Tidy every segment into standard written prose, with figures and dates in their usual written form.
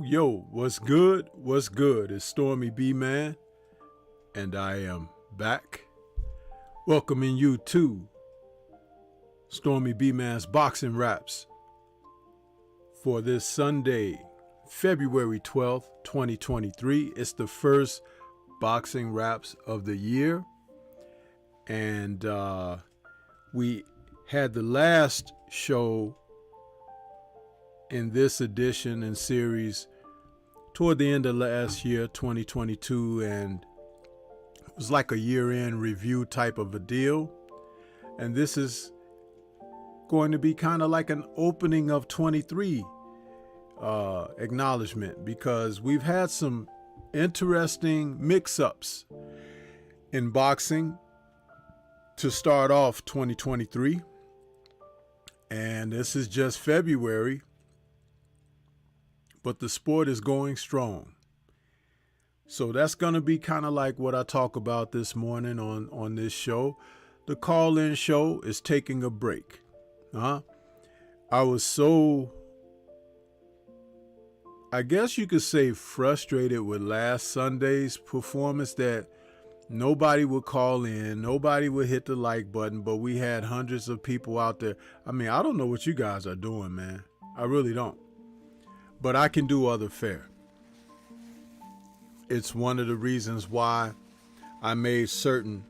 Yo, what's good? What's good? It's Stormy B-Man, and I am back, welcoming you to Stormy B-Man's Boxing Raps for this Sunday, February 12th, 2023. It's the first Boxing Raps of the year, and we had the last show in this edition and series toward the end of last year, 2022, and it was like a year-end review type of a deal. And this is going to be kind of like an opening of 23 acknowledgement, because we've had some interesting mix-ups in boxing to start off 2023. And this is just February, but the sport is going strong. So that's going to be kind of like what I talk about this morning on this show. The call-in show is taking a break. I was so, I guess you could say, frustrated with last Sunday's performance that nobody would call in, nobody would hit the like button, but we had hundreds of people out there. I mean, I don't know what you guys are doing, man. I really don't. But I can do other fare. It's one of the reasons why I made certain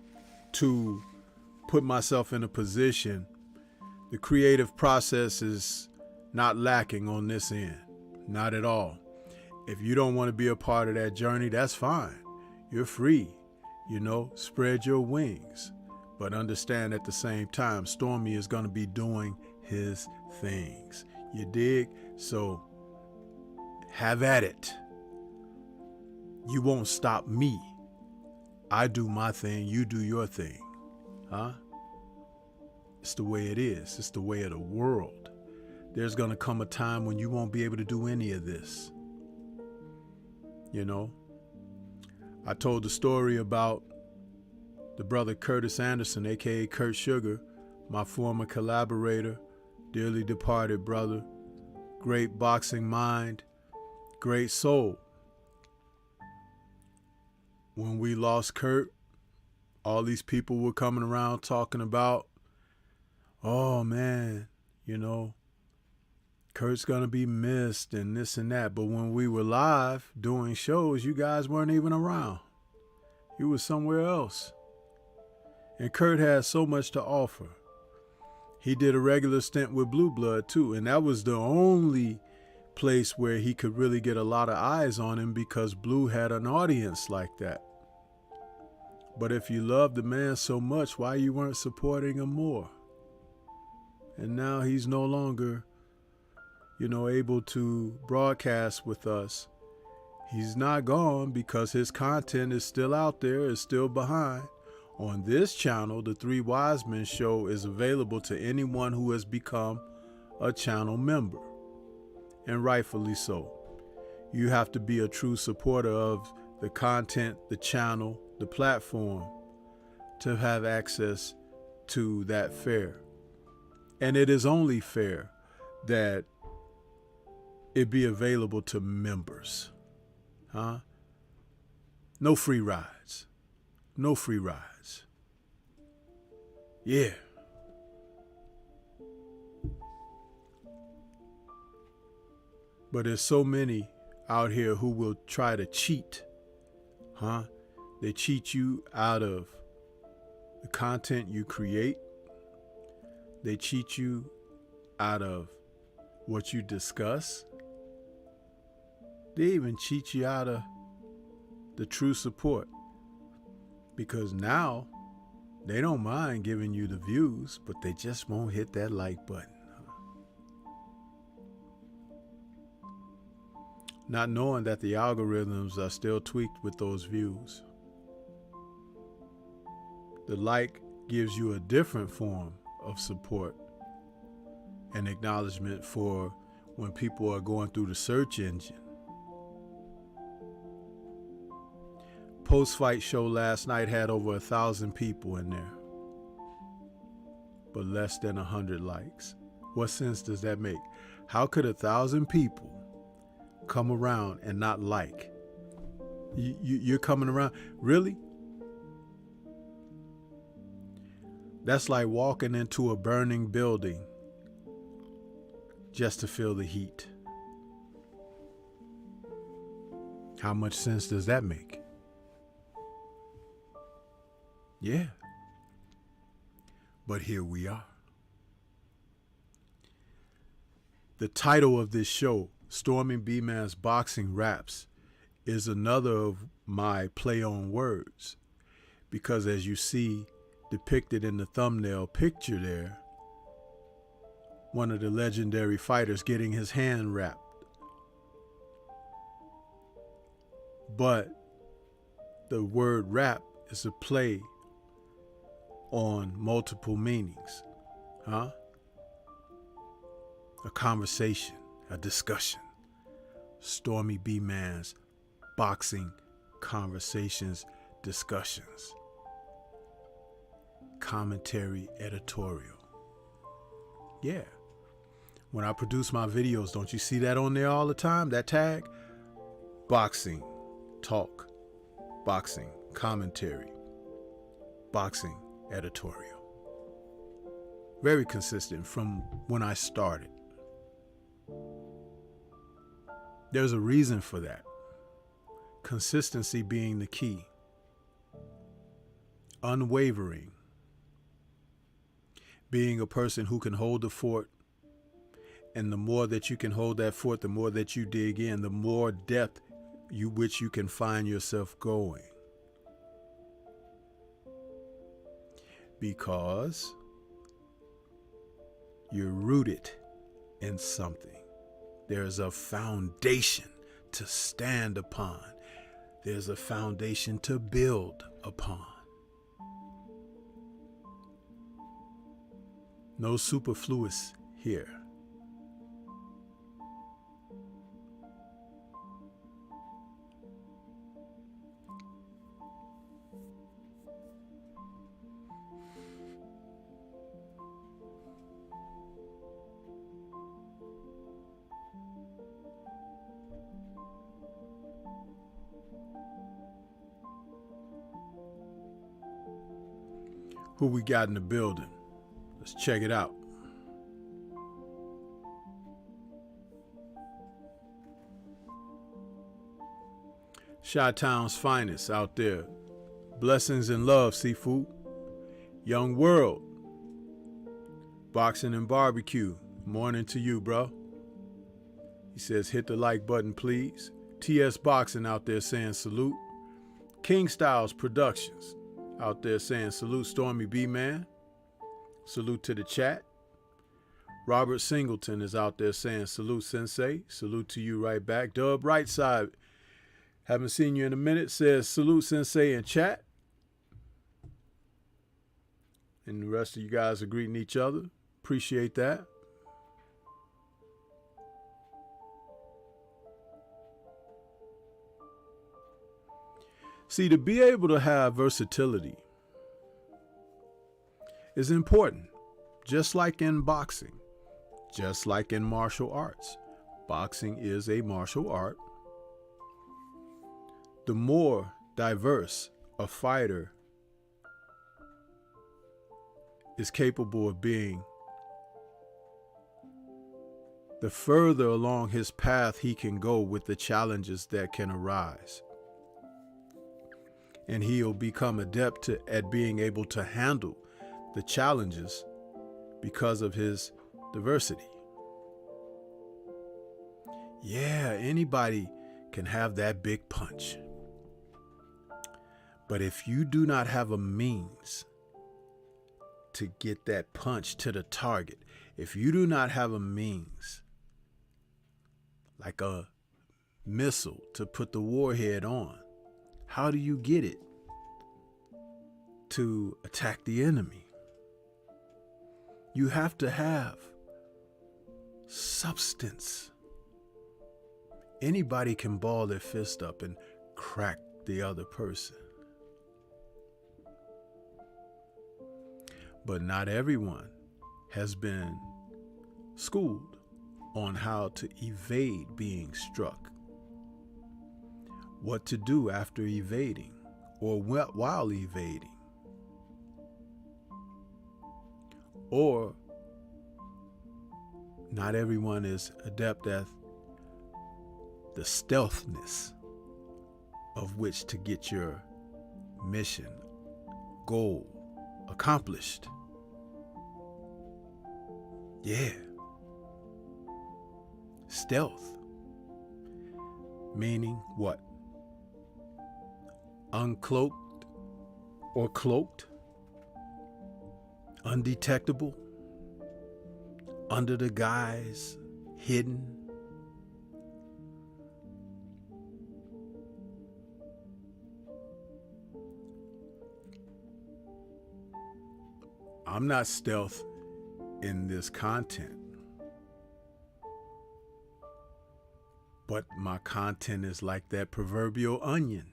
to put myself in a position. The creative process is not lacking on this end. Not at all. If you don't want to be a part of that journey, that's fine. You're free. Spread your wings. But understand at the same time, Stormy is going to be doing his things. You dig? So have at it. You won't stop me. I do my thing, you do your thing. It's the way it is. It's the way of the world. There's going to come a time when you won't be able to do any of this. I told the story about the brother Curtis Anderson, aka Kurt Sugar, my former collaborator, dearly departed brother, great boxing mind, great soul. When we lost Kurt, all these people were coming around talking about, oh man, Kurt's gonna be missed and this and that. But when we were live doing shows, you guys weren't even around. You were somewhere else. And Kurt had so much to offer. He did a regular stint with Blue Blood too, and that was the only place where he could really get a lot of eyes on him, because Blue had an audience like that. But if you loved the man so much, why you weren't supporting him more? And now he's no longer, able to broadcast with us. He's not gone, because his content is still out there, is still behind. On this channel, the Three Wise Men Show is available to anyone who has become a channel member, and rightfully so. You have to be a true supporter of the content, the channel, the platform to have access to that fare. And it is only fair that it be available to members. No free rides. No free rides. Yeah. But there's so many out here who will try to cheat. They cheat you out of the content you create. They cheat you out of what you discuss. They even cheat you out of the true support. Because now they don't mind giving you the views, but they just won't hit that like button. Not knowing that the algorithms are still tweaked with those views. The like gives you a different form of support and acknowledgement for when people are going through the search engine. Post-fight show last night had over 1,000 people in there, but less than 100 likes. What sense does that make? How could 1,000 people come around and not like? You're coming around, really? That's like walking into a burning building just to feel the heat. How much sense does that make? Yeah. But here we are. The title of this show, Stormybman'S Boxing Raps, is another of my play on words. Because as you see depicted in the thumbnail picture there, one of the legendary fighters getting his hand wrapped. But the word rap is a play on multiple meanings. A conversation, a discussion. Stormybman'S boxing conversations, discussions. Commentary, editorial. Yeah. When I produce my videos, don't you see that on there all the time? That tag? Boxing, talk, boxing, commentary, boxing, editorial. Very consistent from when I started. There's a reason for that. Consistency being the key. Unwavering. Being a person who can hold the fort. And the more that you can hold that fort, the more that you dig in, the more depth which you can find yourself going. Because you're rooted in something. There's a foundation to stand upon. There's a foundation to build upon. No superfluous here. Who we got in the building? Let's check it out. Chi-Town's finest out there. Blessings and love, Seafood. Young World. Boxing and Barbecue. Morning to you, bro. He says, hit the like button, please. TS Boxing out there saying salute. King Styles Productions out there saying salute, Stormy B Man. Salute to the chat. Robert Singleton is out there saying salute, Sensei. Salute to you right back. Dub Right Side, haven't seen you in a minute, says salute, Sensei, in chat. and the rest of you guys are greeting each other. Appreciate that. See, to be able to have versatility is important, just like in boxing, just like in martial arts. Boxing is a martial art. The more diverse a fighter is capable of being, the further along his path he can go with the challenges that can arise. And he'll become adept at being able to handle the challenges because of his diversity. Yeah, anybody can have that big punch. But if you do not have a means to get that punch to the target, if you do not have a means, like a missile to put the warhead on, how do you get it to attack the enemy? You have to have substance. Anybody can ball their fist up and crack the other person. But not everyone has been schooled on how to evade being struck, what to do after evading or while evading, or not everyone is adept at the stealthness of which to get your mission, goal accomplished. Yeah. Stealth. Meaning what? Uncloaked or cloaked, undetectable, under the guise, hidden. I'm not stealth in this content, but my content is like that proverbial onion.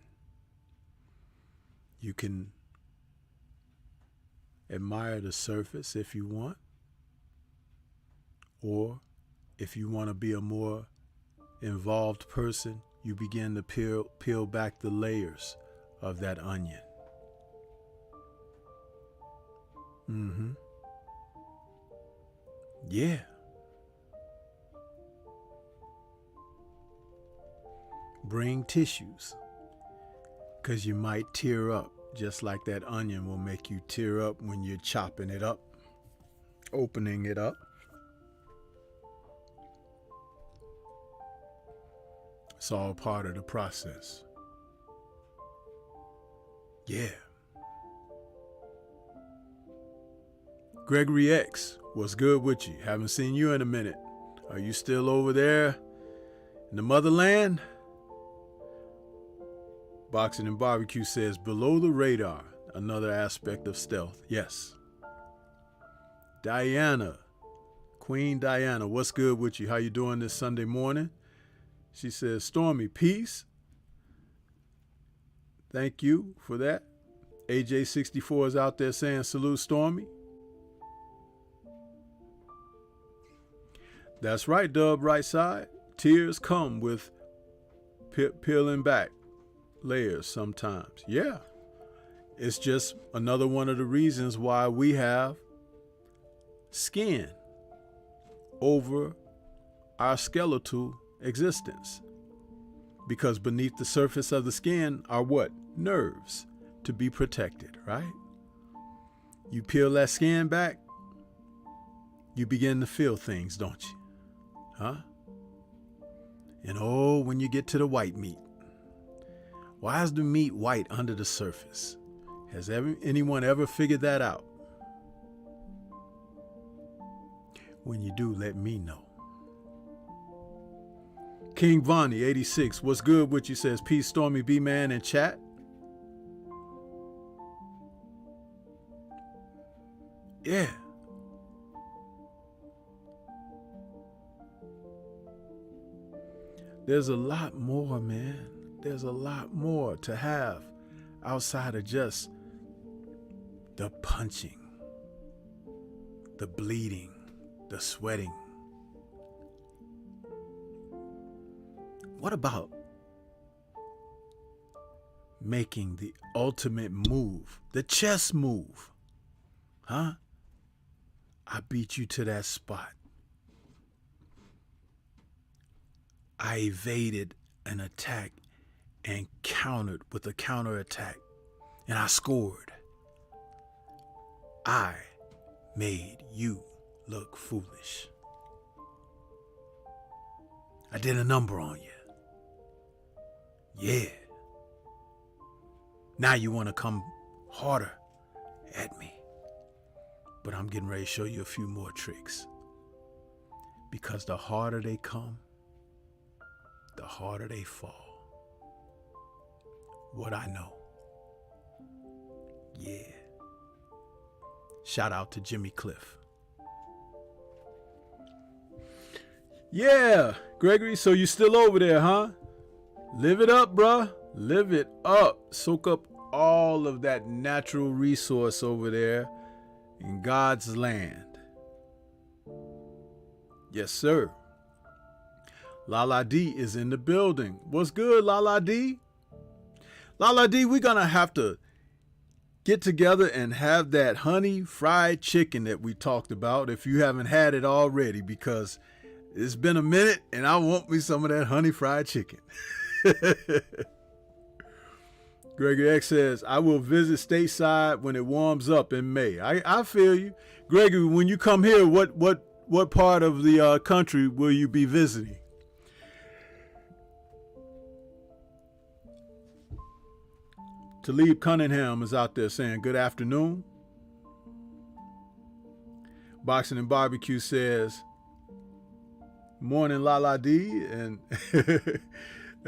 You can admire the surface if you want, or if you want to be a more involved person, you begin to peel back the layers of that onion. Yeah. Bring tissues, because you might tear up, just like that onion will make you tear up when you're chopping it up, opening it up. It's all part of the process. Yeah. Gregory X, what's good with you? Haven't seen you in a minute. Are you still over there in the motherland? Boxing and Barbecue says, below the radar, another aspect of stealth. Yes. Diana, Queen Diana, what's good with you? How you doing this Sunday morning? She says, Stormy, peace. Thank you for that. AJ64 is out there saying, salute, Stormy. That's right, Dub, right side. Tears come with peeling back layers sometimes. Yeah. It's just another one of the reasons why we have skin over our skeletal existence. Because beneath the surface of the skin are what? Nerves to be protected, right? You peel that skin back, you begin to feel things, don't you? Huh? And oh, when you get to the white meat, why is the meat white under the surface? Has anyone ever figured that out? When you do, let me know. King Vonnie, 86, what's good with you? Says, peace, Stormy B-Man in chat. Yeah. There's a lot more, man. There's a lot more to have outside of just the punching, the bleeding, the sweating. What about making the ultimate move, the chess move? Huh? I beat you to that spot. I evaded an attack and countered with a counterattack, and I scored. I made you look foolish. I did a number on you. Yeah. Now you want to come harder at me. But I'm getting ready to show you a few more tricks. Because the harder they come, the harder they fall. What I know. Yeah. Shout out to Jimmy Cliff. Yeah, Gregory, so you still over there, huh? Live it up, bruh. Live it up. Soak up all of that natural resource over there in God's land. Yes, sir. Lala D is in the building. What's good, Lala D? Lala D, we're going to have to get together and have that honey fried chicken that we talked about if you haven't had it already, because it's been a minute and I want me some of that honey fried chicken. Gregory X says, I will visit stateside when it warms up in May. I feel you. Gregory, when you come here, what part of the country will you be visiting? Talib Cunningham is out there saying, good afternoon. Boxing and Barbecue says, morning, Lala D. And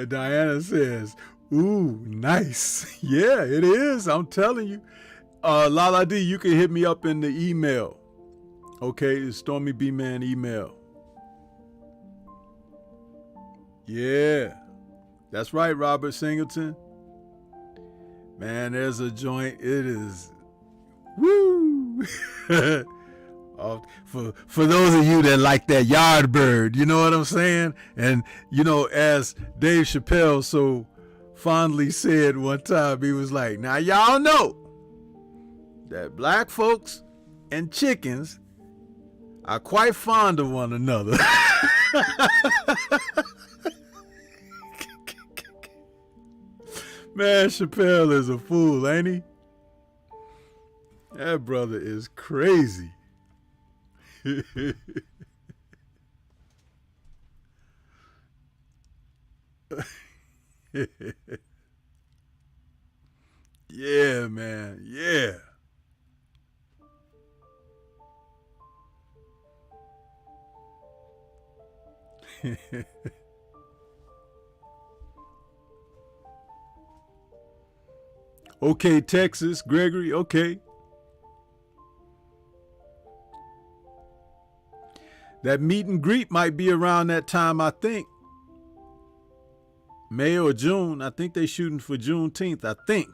Diana says, ooh, nice. Yeah, it is. I'm telling you. Lala D, you can hit me up in the email. Okay, it's Stormybman email. Yeah, that's right, Robert Singleton. Man, there's a joint. It is, woo. For those of you that like that Yardbird, you know what I'm saying? And, you know, as Dave Chappelle so fondly said one time, he was like, now y'all know that black folks and chickens are quite fond of one another. Man, Chappelle is a fool, ain't he? That brother is crazy. Yeah, man. Yeah. Okay, Texas, Gregory, okay. That meet and greet might be around that time, I think. May or June. I think they're shooting for Juneteenth, I think.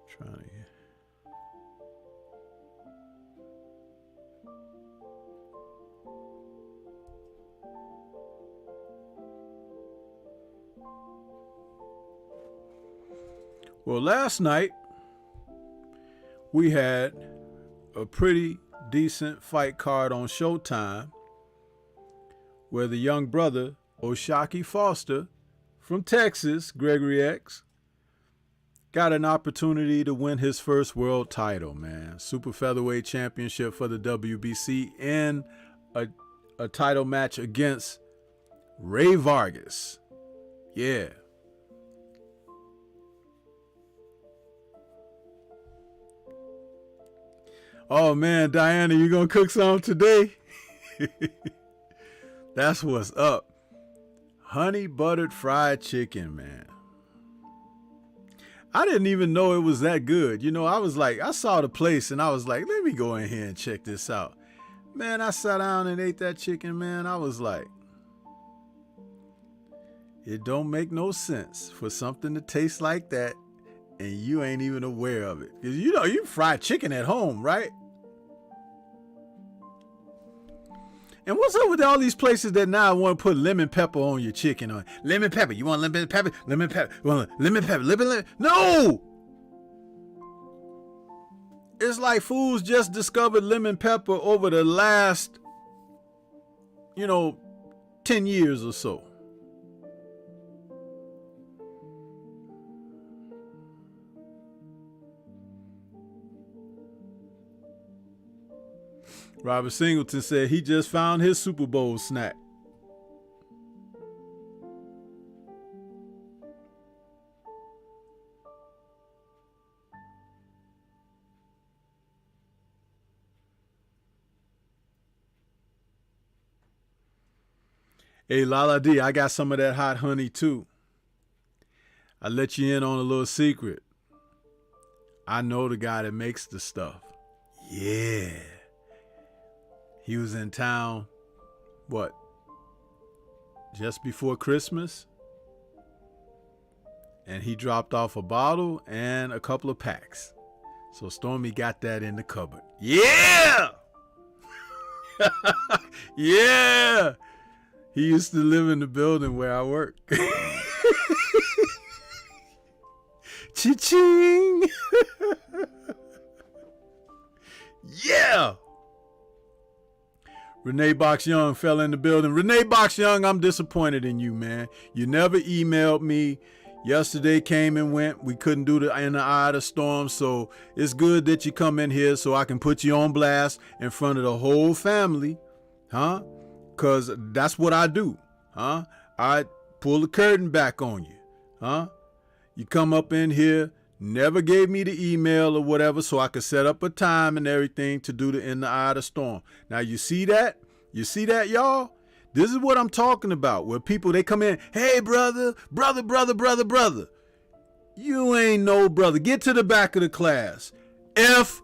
Trying to. Well, last night we had a pretty decent fight card on Showtime where the young brother, O'Shaquie Foster from Texas, Gregory X, got an opportunity to win his first world title, man. Super featherweight championship for the WBC in a title match against Ray Vargas. Yeah. Oh man, Diana, you gonna cook some today? That's what's up. Honey buttered fried chicken, man. I didn't even know it was that good. You know, I was like, I saw the place and I was like, let me go in here and check this out. Man, I sat down and ate that chicken, man. I was like, it don't make no sense for something to taste like that and you ain't even aware of it. Because you know, you fry chicken at home, right? And what's up with all these places that now want to put lemon pepper on your chicken? Lemon pepper. You want lemon pepper? Lemon pepper. You want lemon pepper? Lemon. No! It's like fools just discovered lemon pepper over the last, 10 years or so. Robert Singleton said he just found his Super Bowl snack. Hey, Lala D, I got some of that hot honey too. I let you in on a little secret. I know the guy that makes the stuff. Yeah. He was in town, just before Christmas? And he dropped off a bottle and a couple of packs. So Stormy got that in the cupboard. Yeah! Yeah! He used to live in the building where I work. Cha-ching! Yeah! Renee Box Young fell in the building. Renee Box Young, I'm disappointed in you, man. You never emailed me. Yesterday came and went. We couldn't do the in the eye of the storm, so it's good that you come in here so I can put you on blast in front of the whole family, huh? Because that's what I do, huh? I pull the curtain back on you, huh? You come up in here, never gave me the email or whatever so I could set up a time and everything to do the in the eye of the storm. Now you see that? You see that, y'all? This is what I'm talking about, where people, they come in, hey, brother. You ain't no brother. Get to the back of the class. F+.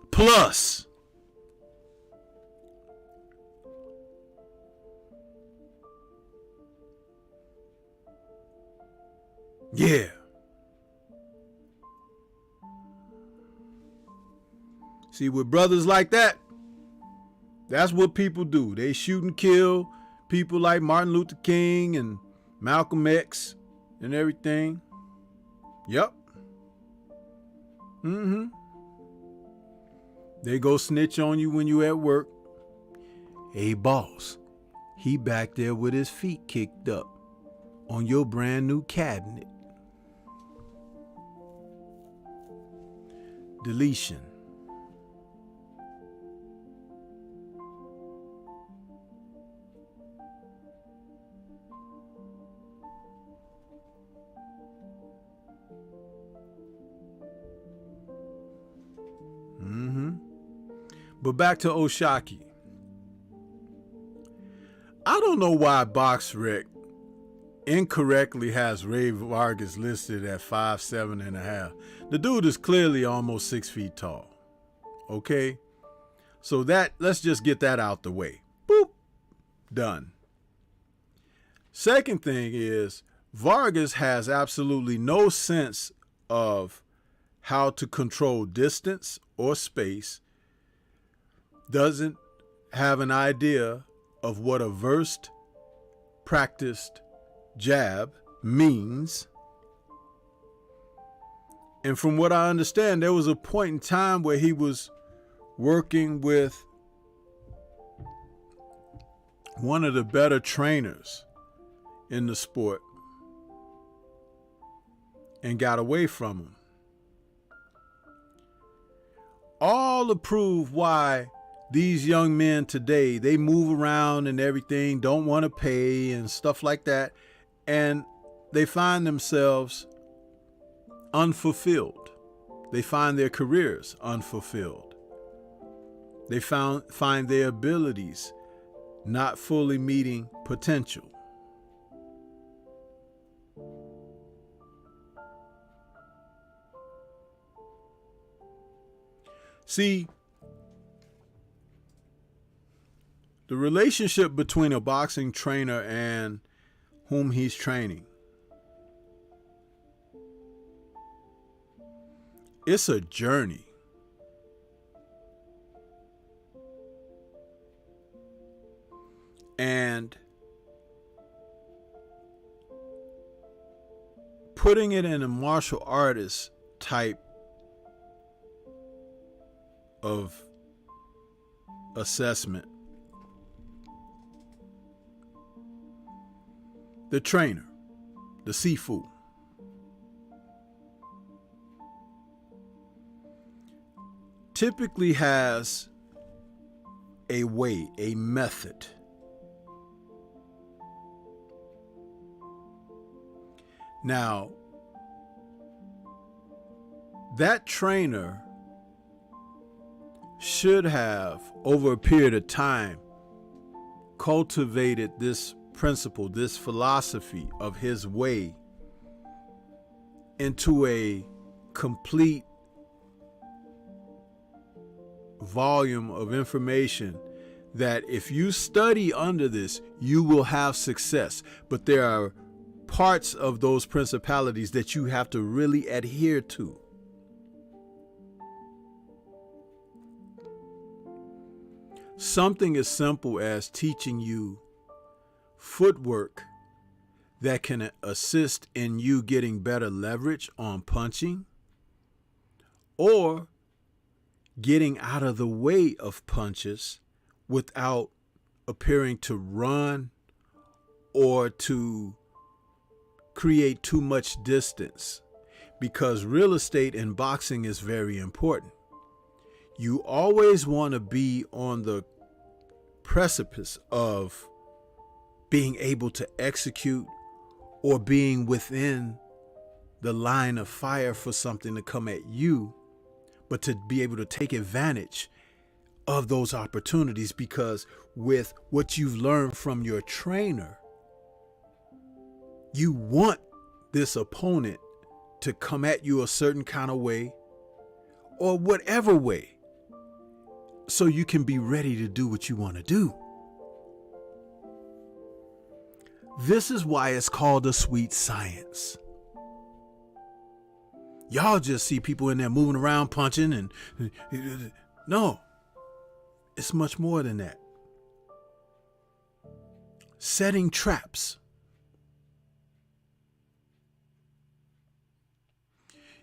Yeah. See, with brothers like that, that's what people do. They shoot and kill people like Martin Luther King and Malcolm X and everything. Yep. They go snitch on you when you at work. Hey, boss, he back there with his feet kicked up on your brand new cabinet. Deletion. But back to Oshaki. I don't know why BoxRec incorrectly has Ray Vargas listed at 5'7.5". The dude is clearly almost 6 feet tall. Okay? So let's just get that out the way. Boop. Done. Second thing is, Vargas has absolutely no sense of how to control distance or space, doesn't have an idea of what a versed, practiced jab means. And from what I understand, there was a point in time where he was working with one of the better trainers in the sport and got away from him. All to prove why these young men today, they move around and everything, don't want to pay and stuff like that, and they find themselves unfulfilled. They find their careers unfulfilled. They find their abilities not fully meeting potential. See, the relationship between a boxing trainer and whom he's training, it's a journey. And putting it in a martial artist type of assessment, the trainer, the Sifu, typically has a way, a method. Now, that trainer should have, over a period of time, cultivated this principle, this philosophy of his way into a complete volume of information that if you study under this, you will have success. But there are parts of those principalities that you have to really adhere to. Something as simple as teaching you footwork that can assist in you getting better leverage on punching, or getting out of the way of punches without appearing to run or to create too much distance, because real estate in boxing is very important. You always want to be on the precipice of being able to execute or being within the line of fire for something to come at you, but to be able to take advantage of those opportunities, because with what you've learned from your trainer, you want this opponent to come at you a certain kind of way or whatever way, so you can be ready to do what you want to do. This is why it's called a sweet science. Y'all just see people in there moving around, punching, and no, it's much more than that. Setting traps.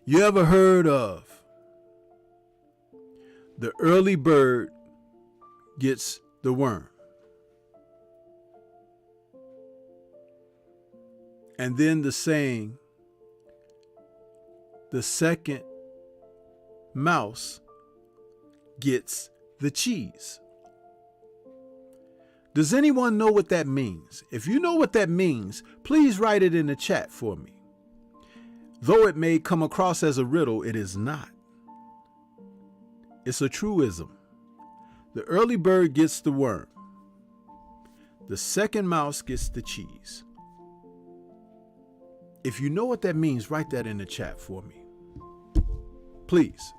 You ever heard of the early bird gets the worm? And then the saying, the second mouse gets the cheese. Does anyone know what that means? If you know what that means, please write it in the chat for me. Though it may come across as a riddle, it is not. It's a truism. The early bird gets the worm. The second mouse gets the cheese. If you know what that means, write that in the chat for me. Please.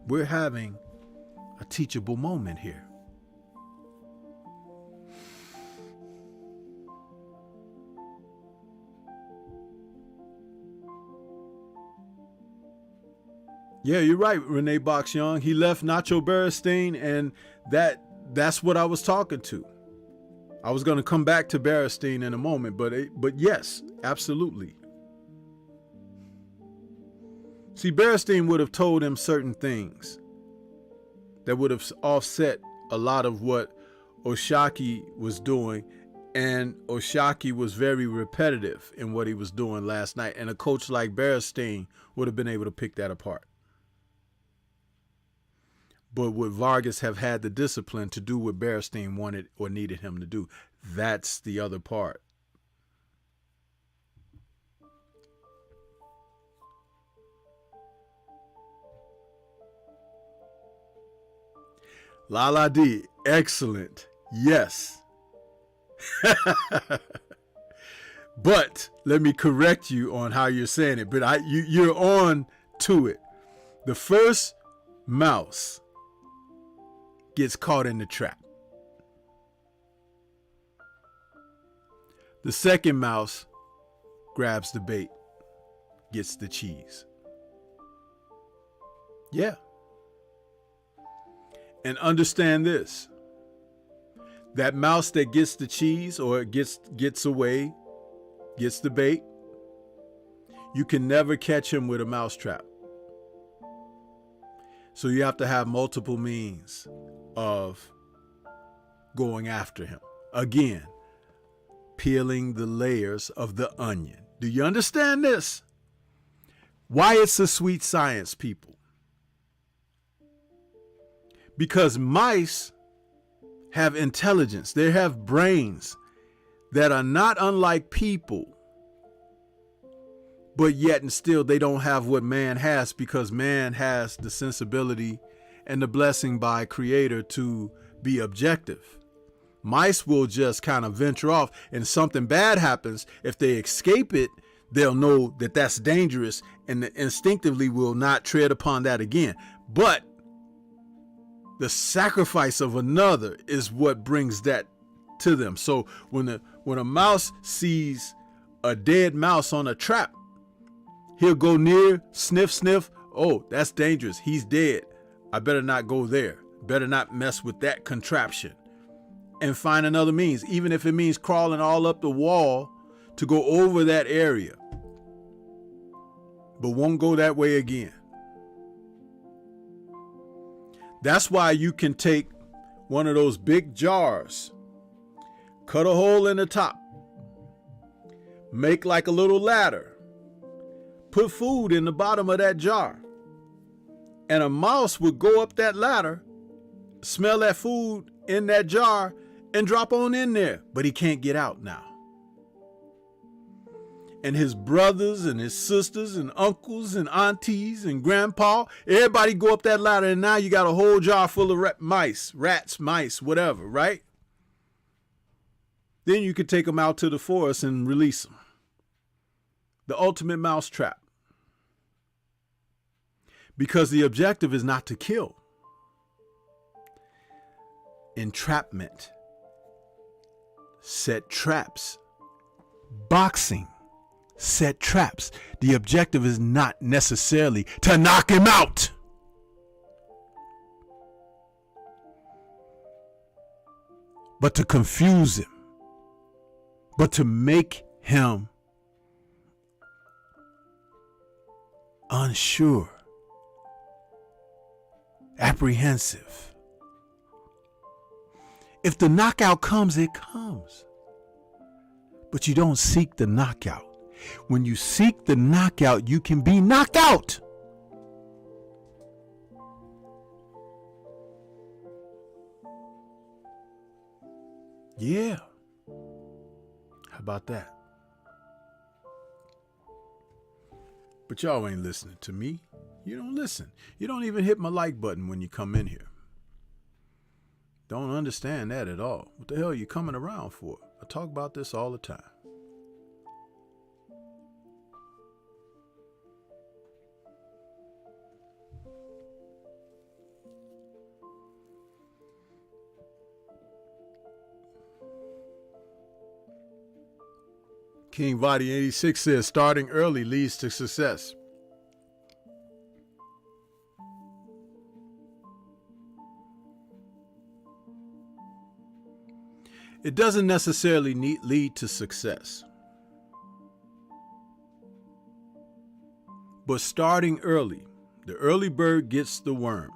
We're having a teachable moment here. Yeah, you're right, Renee Box Young. He left Nacho Beristain, and that's what I was talking to. I was going to come back to Beristain in a moment, but yes, absolutely. See, Beristain would have told him certain things that would have offset a lot of what Oshaki was doing, and Oshaki was very repetitive in what he was doing last night, and a coach like Beristain would have been able to pick that apart. But would Vargas have had the discipline to do what Beristain wanted or needed him to do? That's the other part. Lala D, excellent. Yes. But let me correct you on how you're saying it. But you're on to it. The first mouse gets caught in the trap. The second mouse grabs the bait, gets the cheese. Yeah. And understand this. That mouse that gets the cheese or gets away, gets the bait, you can never catch him with a mouse trap. So you have to have multiple means of going after him. Again, peeling the layers of the onion. Do you understand this? Why it's a sweet science, people? Because mice have intelligence. They have brains that are not unlike people, but yet and still they don't have what man has, because man has the sensibility and the blessing by Creator to be objective. Mice will just kind of venture off, and something bad happens. If they escape it, they'll know that that's dangerous and instinctively will not tread upon that again. But the sacrifice of another is what brings that to them. So when a mouse sees a dead mouse on a trap, he'll go near, sniff, sniff. Oh, that's dangerous. He's dead. I better not go there. Better not mess with that contraption. And find another means, even if it means crawling all up the wall to go over that area. But won't go that way again. That's why you can take one of those big jars, cut a hole in the top, make like a little ladder, put food in the bottom of that jar, and a mouse would go up that ladder, smell that food in that jar, and drop on in there. But he can't get out now. And his brothers and his sisters and uncles and aunties and grandpa, everybody go up that ladder, and now you got a whole jar full of rats, mice, whatever, right? Then you could take them out to the forest and release them. The ultimate mouse trap. Because the objective is not to kill. Entrapment. Set traps. Boxing. Set traps. The objective is not necessarily to knock him out. But to confuse him. But to make him unsure, apprehensive. If the knockout comes, it comes. But you don't seek the knockout. When you seek the knockout, you can be knocked out. Yeah. How about that? But y'all ain't listening to me. You don't listen. You don't even hit my like button when you come in here. Don't understand that at all. What the hell are you coming around for? I talk about this all the time. King Vadi 86 says starting early leads to success. It doesn't necessarily lead to success. But starting early, the early bird gets the worm.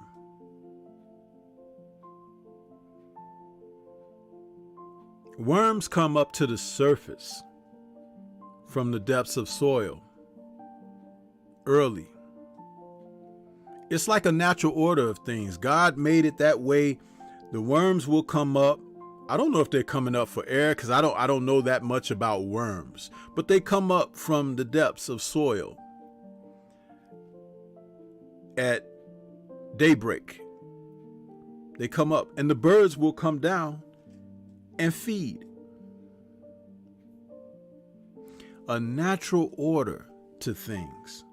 Worms come up to the surface from the depths of soil early. It's like a natural order of things. God made it that way. The worms will come up. I don't know if they're coming up for air, because I don't know that much about worms, but they come up from the depths of soil at daybreak. They come up, and the birds will come down and feed. A natural order to things.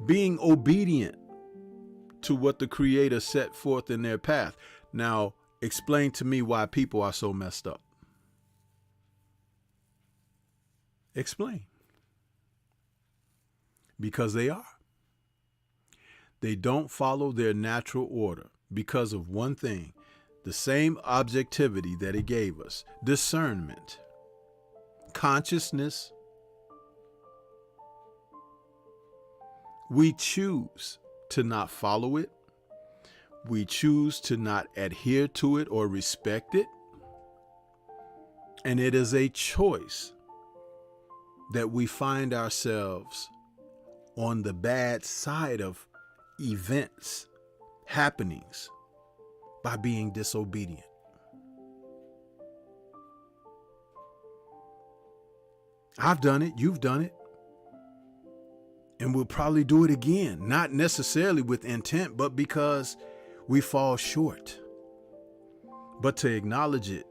Being obedient to what the Creator set forth in their path. Now, explain to me why people are so messed up. Explain. Because they are. They don't follow their natural order because of one thing, the same objectivity that He gave us, discernment, consciousness. We choose to not follow it. We choose to not adhere to it or respect it. And it is a choice that we find ourselves on the bad side of events, happenings, by being disobedient. I've done it. You've done it. And we'll probably do it again, not necessarily with intent, but because we fall short. But to acknowledge it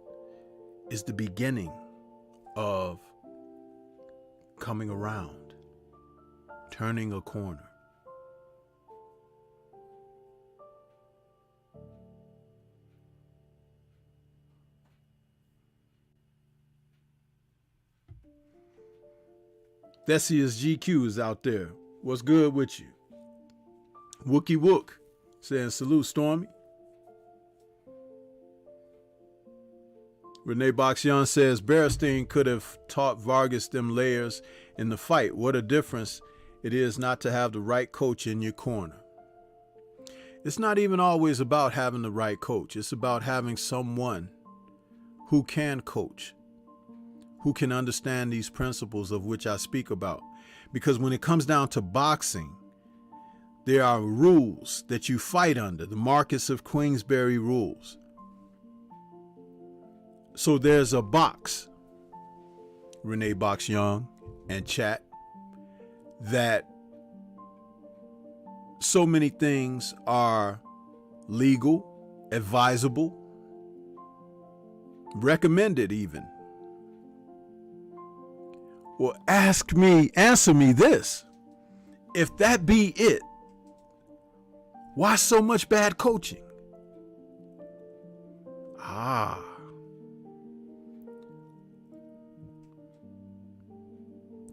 is the beginning of coming around, turning a corner. Theseus GQ is out there. What's good with you? Wookie Wook saying salute, Stormy. Renee Boxian says Berenstein could have taught Vargas them layers in the fight. What a difference it is not to have the right coach in your corner. It's not even always about having the right coach. It's about having someone who can coach, who can understand these principles of which I speak about. Because when it comes down to boxing, there are rules that you fight under, the Marcus of Queensberry rules. So there's a box, Renee Box Young and chat, that so many things are legal, advisable, recommended even. Well, answer me this. If that be it, why so much bad coaching?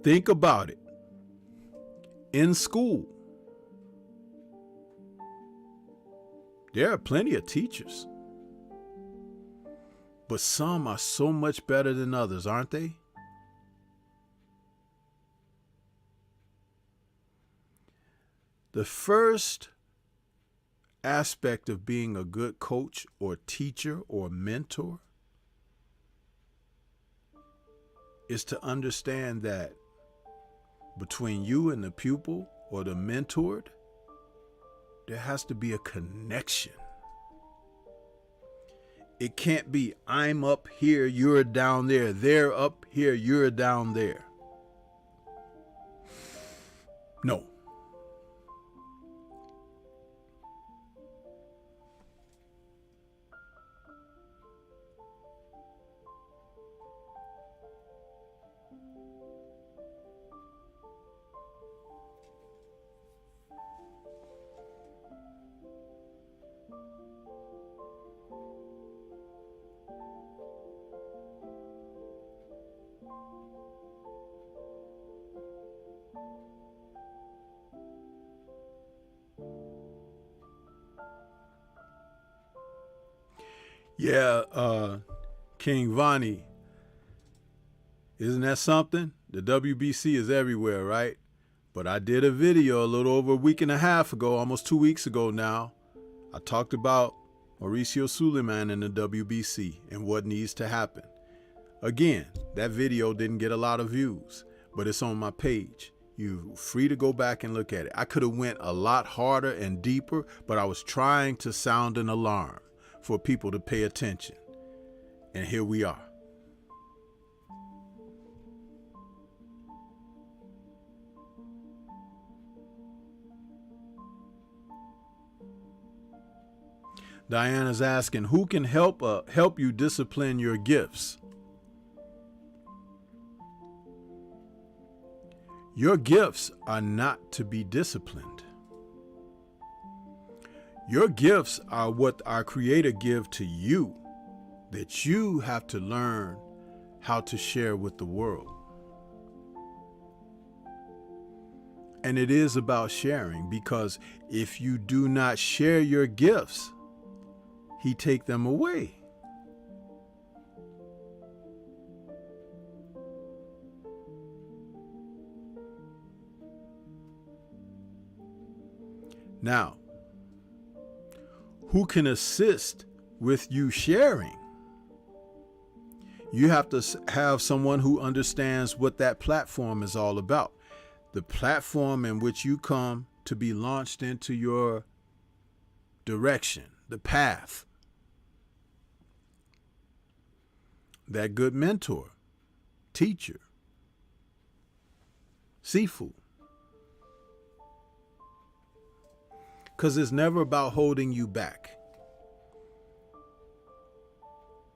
Think about it. In school, there are plenty of teachers, but some are so much better than others, aren't they? The first aspect of being a good coach or teacher or mentor is to understand that between you and the pupil or the mentored, there has to be a connection. It can't be I'm up here, you're down there. They're up here, you're down there. No. Yeah, King Vonnie, isn't that something? The WBC is everywhere, right? But I did a video a little over a week and a half ago, almost 2 weeks ago now. I talked about Mauricio Suleiman and the WBC and what needs to happen. Again, that video didn't get a lot of views, but it's on my page. You're free to go back and look at it. I could have went a lot harder and deeper, but I was trying to sound an alarm for people to pay attention. And here we are. Diana's asking, who can help you discipline your gifts? Your gifts are not to be disciplined. Your gifts are what our Creator gives to you, that you have to learn how to share with the world. And it is about sharing, because if you do not share your gifts, He take them away. Now, who can assist with you sharing? You have to have someone who understands what that platform is all about. The platform in which you come to be launched into your direction, the path. That good mentor, teacher, Sifu. Because it's never about holding you back.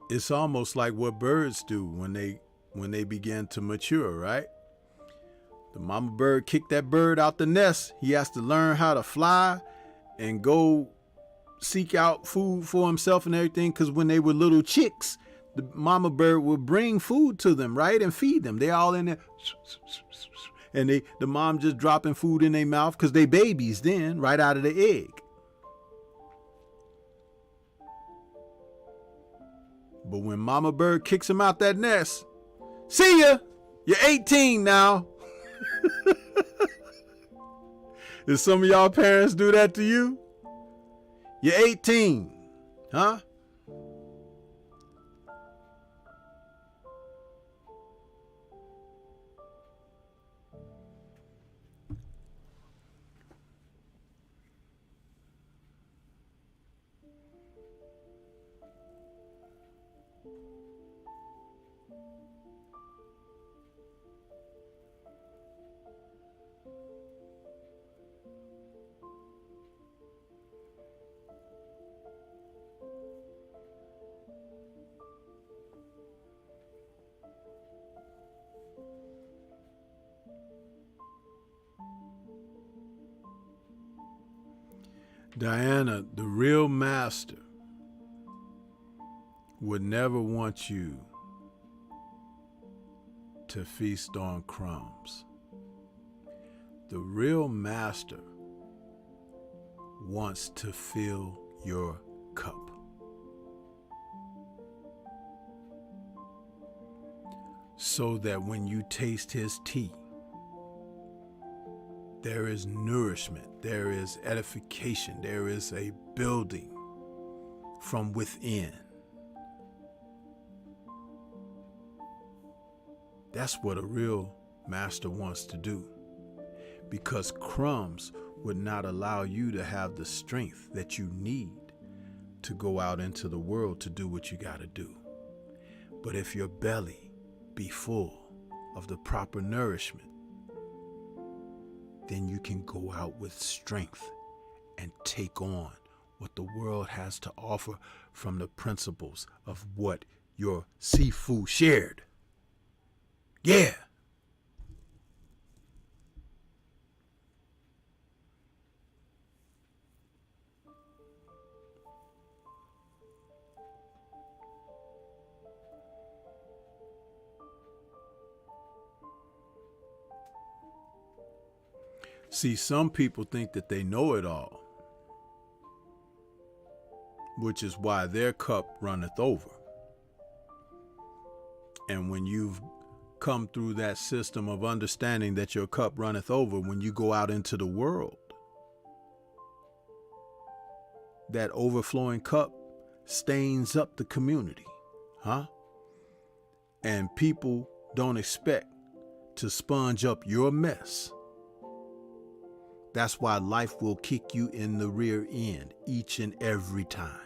It's almost like what birds do when they begin to mature, right? The mama bird kicked that bird out the nest. He has to learn how to fly and go seek out food for himself and everything, because when they were little chicks, the mama bird would bring food to them, right, and feed them. They all in there, and the mom just dropping food in their mouth, because they babies then, right out of the egg. But when mama bird kicks him out that nest, see ya, you're 18 now. Did some of y'all parents do that to you? You're 18, huh? Diana, the real master would never want you to feast on crumbs. The real master wants to fill your cup. So that when you taste his tea, there is nourishment, there is edification, there is a building from within. That's what a real master wants to do, because crumbs would not allow you to have the strength that you need to go out into the world to do what you got to do. But if your belly be full of the proper nourishment, then you can go out with strength and take on what the world has to offer from the principles of what your Sifu shared. Yeah. See, some people think that they know it all, which is why their cup runneth over. And when you've come through that system of understanding that your cup runneth over, when you go out into the world, that overflowing cup stains up the community, huh? And people don't expect to sponge up your mess. That's why life will kick you in the rear end each and every time.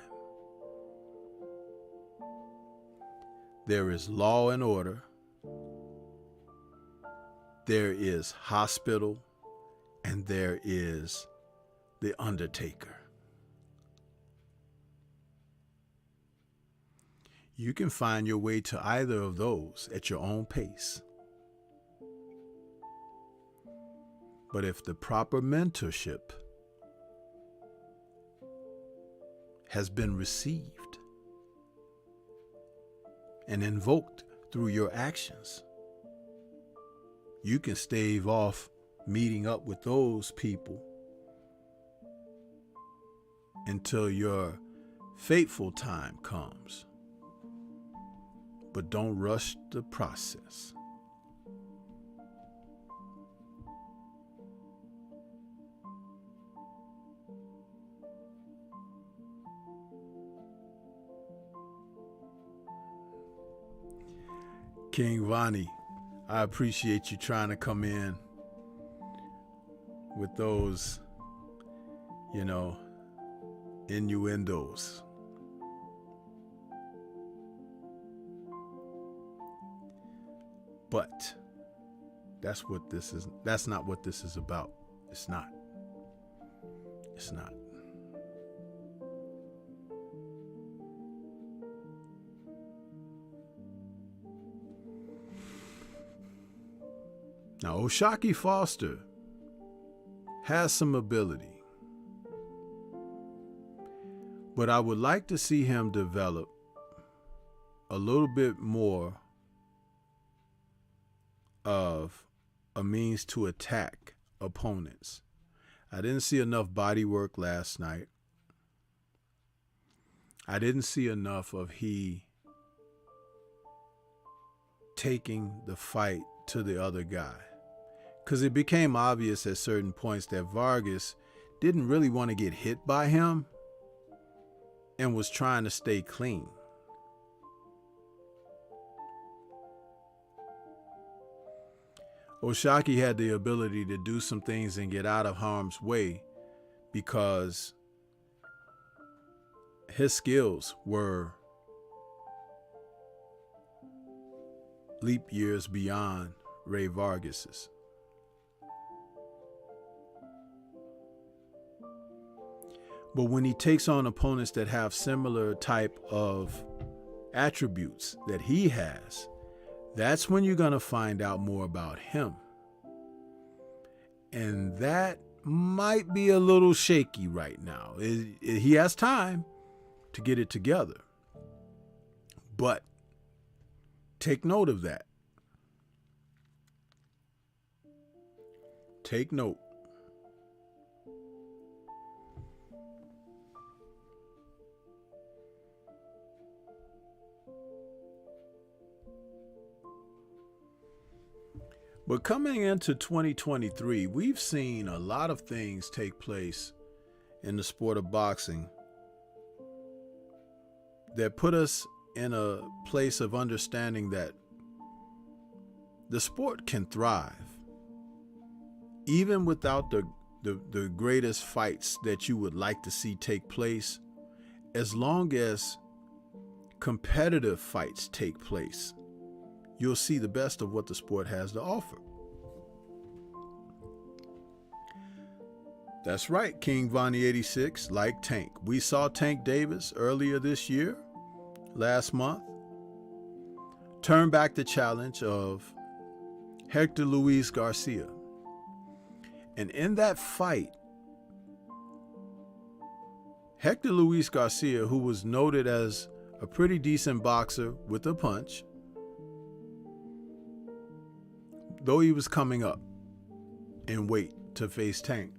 There is law and order. There is hospital, and there is the undertaker. You can find your way to either of those at your own pace. But if the proper mentorship has been received and invoked through your actions. You can stave off meeting up with those people until your fateful time comes. But don't rush the process. King Vani, I appreciate you trying to come in with those, innuendos. But that's not what this is about. It's not. It's not. Now, Oshaki Foster has some ability, but I would like to see him develop a little bit more of a means to attack opponents. I didn't see enough body work last night. I didn't see enough of he taking the fight to the other guy, because it became obvious at certain points that Vargas didn't really want to get hit by him and was trying to stay clean. Oshaki had the ability to do some things and get out of harm's way because his skills were leap years beyond Ray Vargas's. But when he takes on opponents that have similar type of attributes that he has, that's when you're going to find out more about him. And that might be a little shaky right now. He has time to get it together. But take note of that. Take note. But coming into 2023, we've seen a lot of things take place in the sport of boxing that put us in a place of understanding that the sport can thrive even without the greatest fights that you would like to see take place, as long as competitive fights take place. You'll see the best of what the sport has to offer. That's right, King Vonnie 86, like Tank. We saw Tank Davis earlier this year, last month, turn back the challenge of Hector Luis Garcia. And in that fight, Hector Luis Garcia, who was noted as a pretty decent boxer with a punch, though he was coming up in weight to face Tank.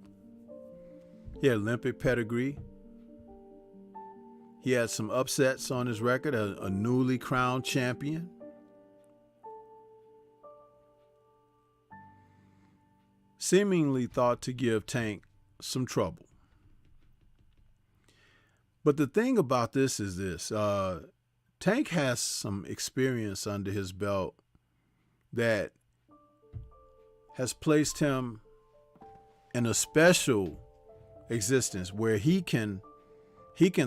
He had Olympic pedigree. He had some upsets on his record, a newly crowned champion. Seemingly thought to give Tank some trouble. But the thing about this is this. Tank has some experience under his belt that has placed him in a special existence where he can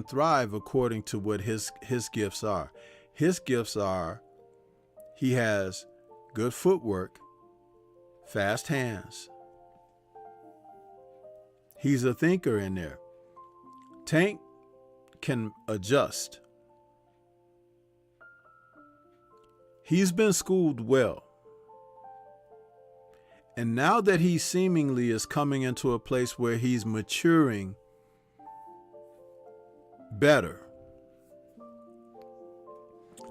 thrive according to what his gifts are. His gifts are, he has good footwork, fast hands. He's a thinker in there. Tank can adjust. He's been schooled well. And now that he seemingly is coming into a place where he's maturing better.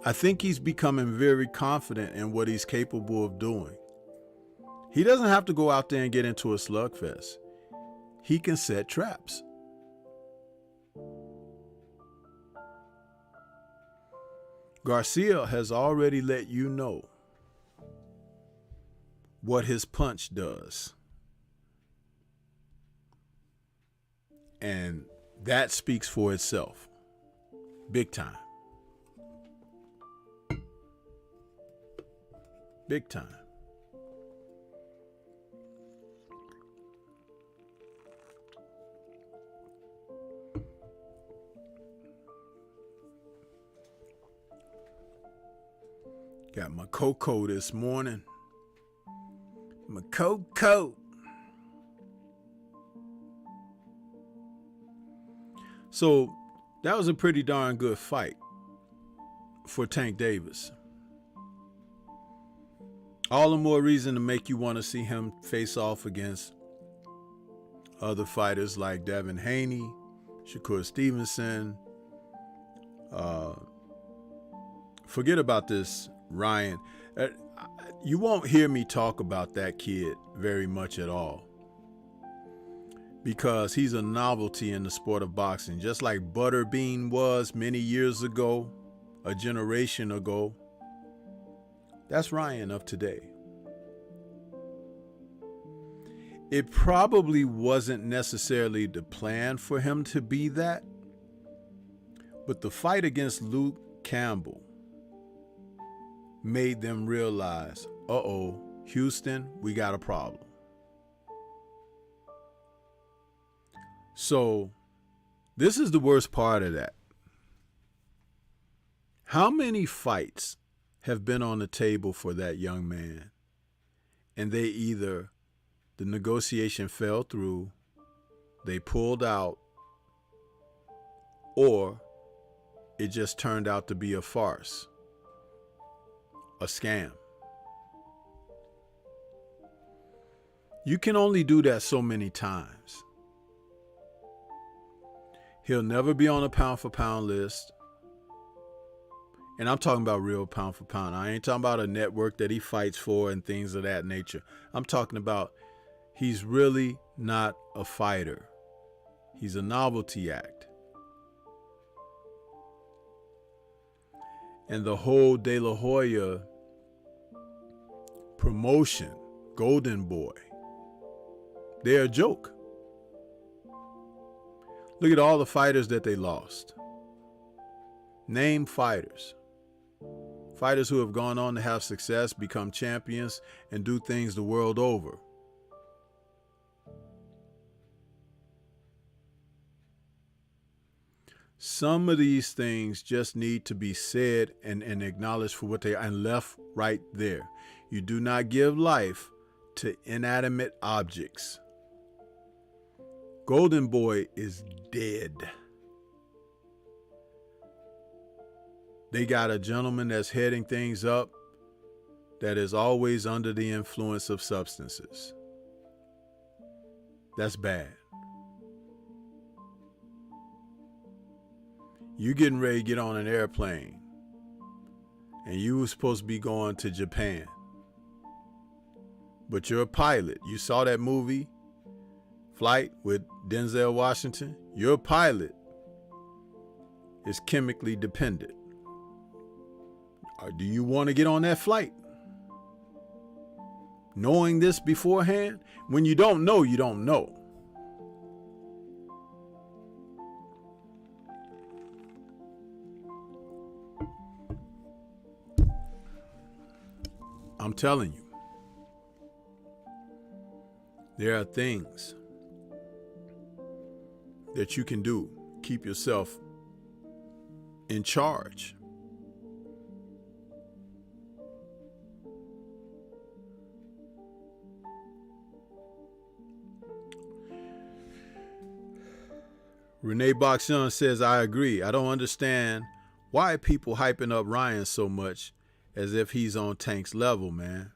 I think he's becoming very confident in what he's capable of doing. He doesn't have to go out there and get into a slugfest. He can set traps. Garcia has already let you know what his punch does. And that speaks for itself. Big time. Big time. Got my cocoa this morning. My cocoa. So that was a pretty darn good fight for Tank Davis. All the more reason to make you want to see him face off against other fighters like Devin Haney, Shakur Stevenson. Forget about this Ryan. You won't hear me talk about that kid very much at all, because he's a novelty in the sport of boxing, just like Butterbean was many years ago, a generation ago. That's Ryan of today. It probably wasn't necessarily the plan for him to be that, but the fight against Luke Campbell made them realize, uh-oh, Houston, we got a problem. So this is the worst part of that. How many fights have been on the table for that young man, and they either the negotiation fell through, they pulled out, or it just turned out to be a farce, a scam. You can only do that so many times. He'll never be on a pound for pound list. And I'm talking about real pound for pound. I ain't talking about a network that he fights for and things of that nature. I'm talking about he's really not a fighter. He's a novelty act. And the whole De La Hoya promotion, Golden Boy, they're a joke. Look at all the fighters that they lost. Name fighters. Fighters who have gone on to have success, become champions, and do things the world over. Some of these things just need to be said and acknowledged for what they are, and left right there. You do not give life to inanimate objects. Golden Boy is dead. They got a gentleman that's heading things up that is always under the influence of substances. That's bad. You getting ready to get on an airplane, and you were supposed to be going to Japan, but you're a pilot. You saw that movie, Flight, with Denzel Washington. Your pilot is chemically dependent. Or do you want to get on that flight? Knowing this beforehand? When you don't know, you don't know. I'm telling you, there are things that you can do. Keep yourself in charge. Renee Boxion says, I agree. I don't understand why people hyping up Ryan so much as if he's on Tank's level, man.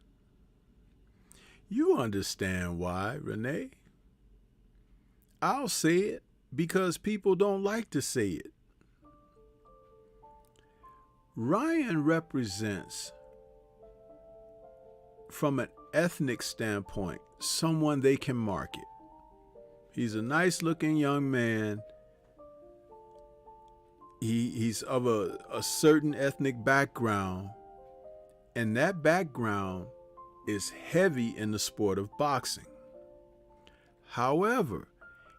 You understand why, Renee. I'll say it because people don't like to say it. Ryan represents, from an ethnic standpoint, someone they can market. He's a nice looking young man. He's of a certain ethnic background, and that background is heavy in the sport of boxing. However,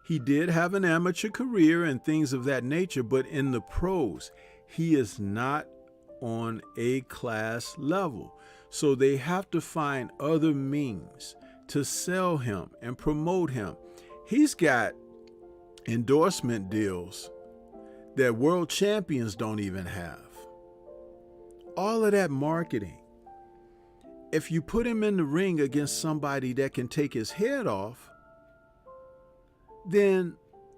he did have an amateur career and things of that nature, but in the pros, he is not on a class level. So they have to find other means to sell him and promote him. He's got endorsement deals that world champions don't even have. All of that marketing. If you put him in the ring against somebody that can take his head off, then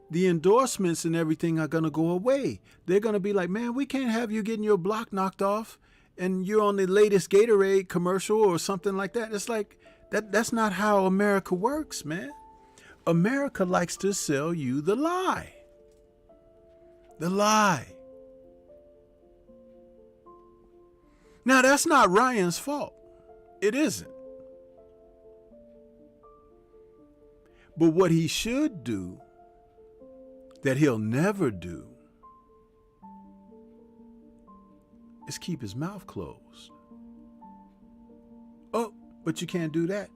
the endorsements and everything are going to go away. They're going to be like, man, we can't have you getting your block knocked off and you're on the latest Gatorade commercial or something like that. It's like, that's not how America works, man. America likes to sell you the lie. The lie. Now, that's not Ryan's fault. It isn't. But what he should do, that he'll never do, is keep his mouth closed. Oh, but you can't do that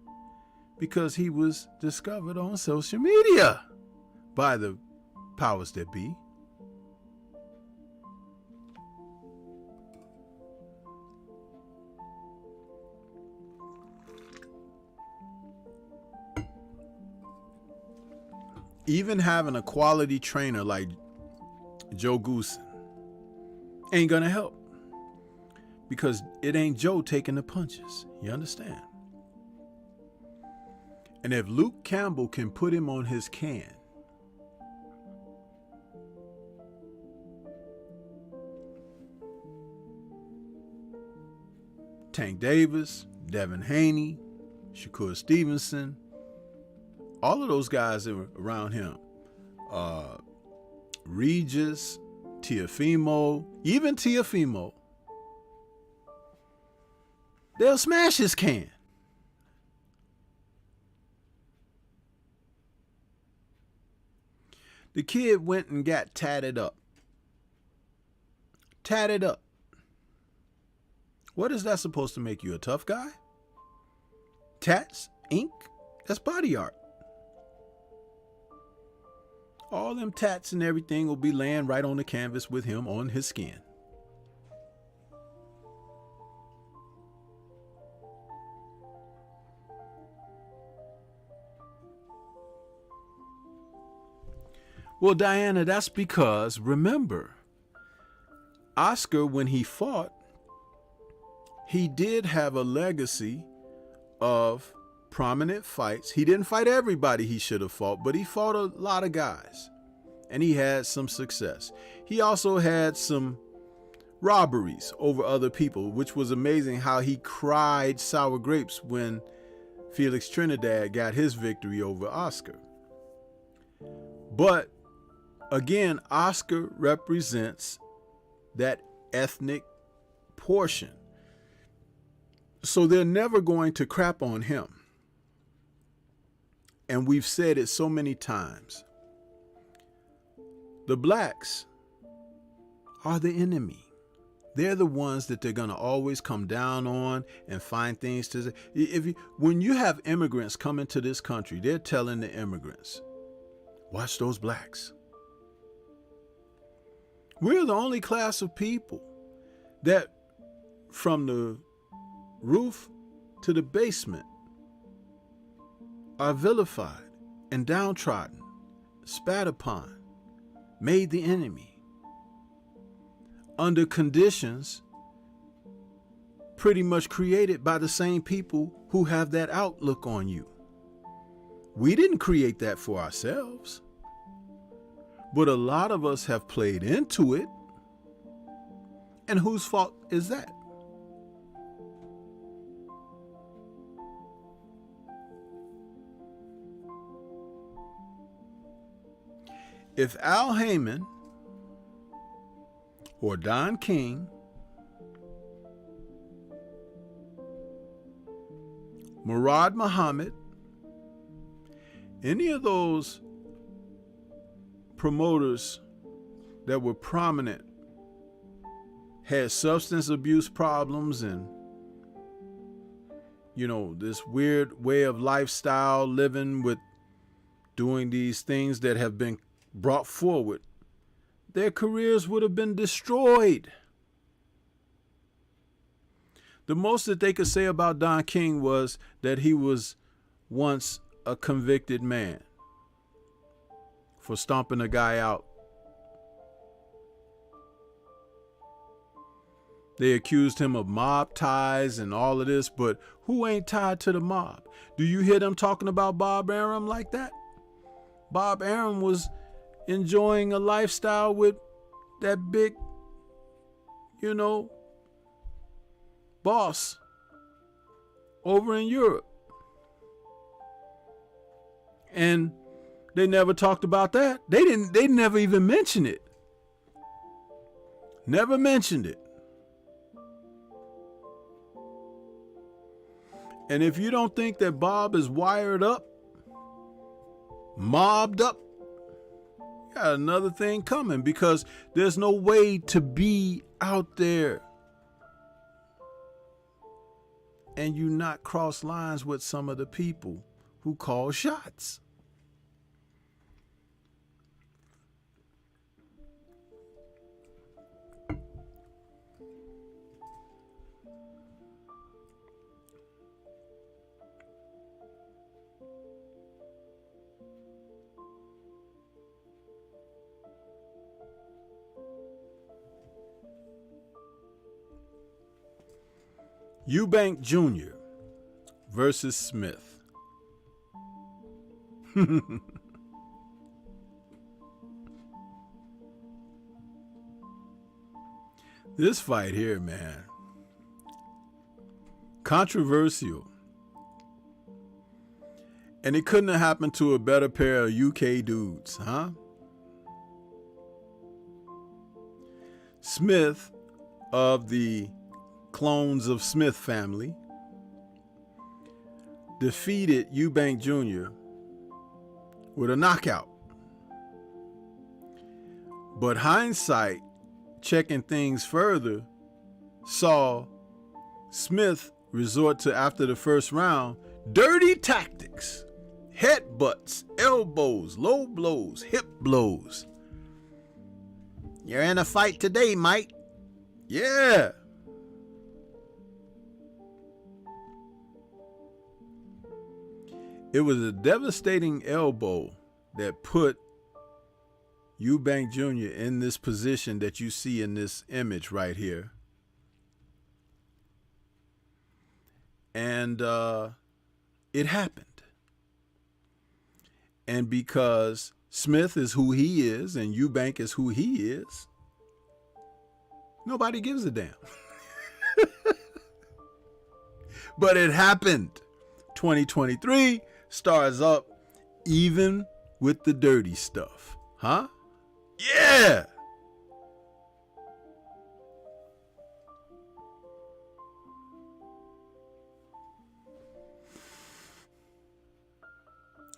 because he was discovered on social media by the powers that be. Even having a quality trainer like Joe Goosen ain't gonna help, because it ain't Joe taking the punches. You understand? And if Luke Campbell can put him on his can, Tank Davis, Devin Haney, Shakur Stevenson, all of those guys that were around him, Regis, Teofimo, even Teofimo, they'll smash his can. The kid went and got tatted up. Tatted up. What is that supposed to make you, a tough guy? Tats, ink, that's body art. All them tats and everything will be laying right on the canvas with him on his skin. Well, Diana, that's because, remember, Oscar, when he fought, he did have a legacy of prominent fights. He didn't fight everybody he should have fought, but he fought a lot of guys, and he had some success. He also had some robberies over other people, which was amazing how he cried sour grapes when Felix Trinidad got his victory over Oscar. But again, Oscar represents that ethnic portion. So they're never going to crap on him. And we've said it so many times. The blacks are the enemy. They're the ones that they're going to always come down on and find things to say. When you have immigrants come into this country, they're telling the immigrants, watch those blacks. We're the only class of people that from the roof to the basement are vilified and downtrodden, spat upon, made the enemy, under conditions pretty much created by the same people who have that outlook on you. We didn't create that for ourselves, but a lot of us have played into it. And whose fault is that? If Al Heyman or Don King Murad Muhammad, any of those promoters that were prominent had substance abuse problems and, you know, this weird way of lifestyle, living with doing these things that have been brought forward, their careers would have been destroyed. The most that they could say about Don King was that he was once a convicted man for stomping a guy out. They accused him of mob ties and all of this, but who ain't tied to the mob? Do you hear them talking about Bob Arum like that? Bob Arum was enjoying a lifestyle with that big, you know, boss over in Europe. And they never talked about that. They never even mentioned it. Never mentioned it. And if you don't think that Bob is wired up, mobbed up, you got another thing coming, because there's no way to be out there and you not cross lines with some of the people who call shots. Eubank Jr. versus Smith. This fight here, man, controversial. And it couldn't have happened to a better pair of UK dudes, huh? Smith of the Clones of Smith family defeated Eubank Jr. with a knockout. But hindsight, checking things further, saw Smith resort to, after the first round, dirty tactics, headbutts, elbows, low blows, hip blows. You're in a fight today, Mike. Yeah. It was a devastating elbow that put Eubank Jr. in this position that you see in this image right here. And it happened. And because Smith is who he is and Eubank is who he is, nobody gives a damn. But it happened. 2023 stars up even with the dirty stuff. Huh? Yeah.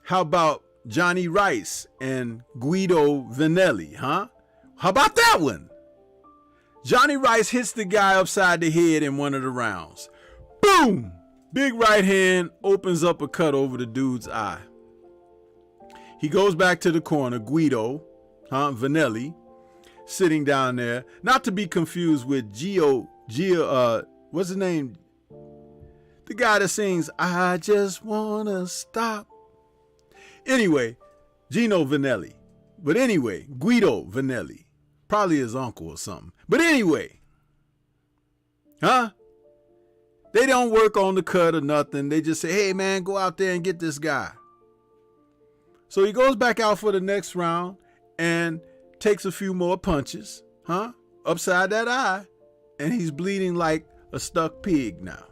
How about Johnny Rice and Guido Vanelli, huh? How about that one? Johnny Rice hits the guy upside the head in one of the rounds. Boom! Big right hand opens up a cut over the dude's eye. He goes back to the corner, Guido, Vanelli, sitting down there, not to be confused with what's his name? The guy that sings, I just wanna stop. Anyway, Gino Vanelli. But anyway, Guido Vanelli. Probably his uncle or something. But anyway, they don't work on the cut or nothing. They just say, hey, man, go out there and get this guy. So he goes back out for the next round and takes a few more punches, upside that eye. And he's bleeding like a stuck pig now.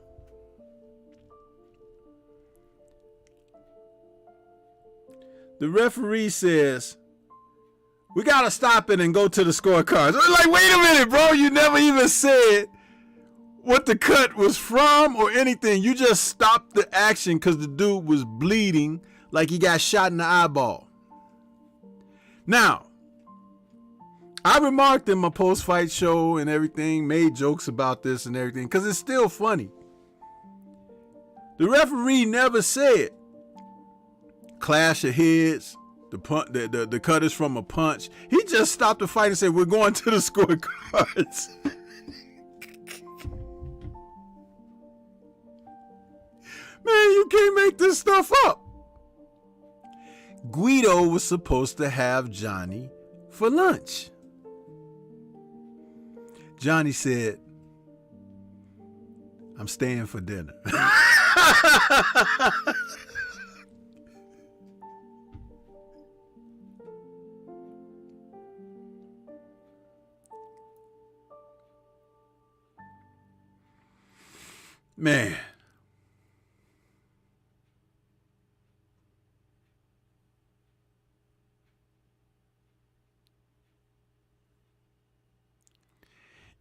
The referee says, we got to stop it and go to the scorecards. We're like, wait a minute, bro. You never even said what the cut was from or anything. You just stopped the action because the dude was bleeding like he got shot in the eyeball. Now, I remarked in my post-fight show and everything, made jokes about this and everything, because it's still funny. The referee never said clash of heads, the cut is from a punch. He just stopped the fight and said, we're going to the scorecards. Man, you can't make this stuff up. Guido was supposed to have Johnny for lunch. Johnny said, I'm staying for dinner. Man.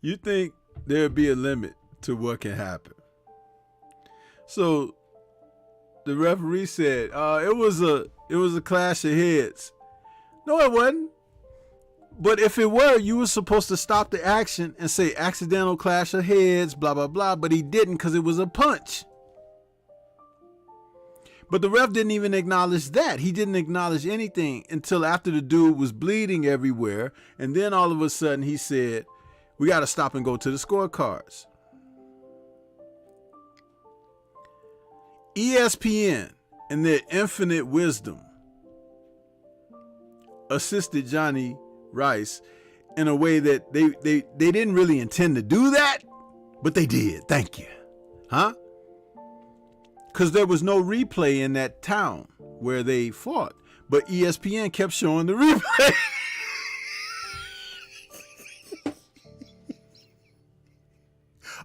You think there'd be a limit to what can happen? So the referee said, it was a clash of heads. No, it wasn't. But if it were, you were supposed to stop the action and say accidental clash of heads, blah, blah, blah. But he didn't because it was a punch. But the ref didn't even acknowledge that. He didn't acknowledge anything until after the dude was bleeding everywhere. And then all of a sudden he said, we got to stop and go to the scorecards. ESPN, in their infinite wisdom, assisted Johnny Rice in a way that they didn't really intend to do that, but they did. Thank you. Huh? Because there was no replay in that town where they fought, but ESPN kept showing the replay.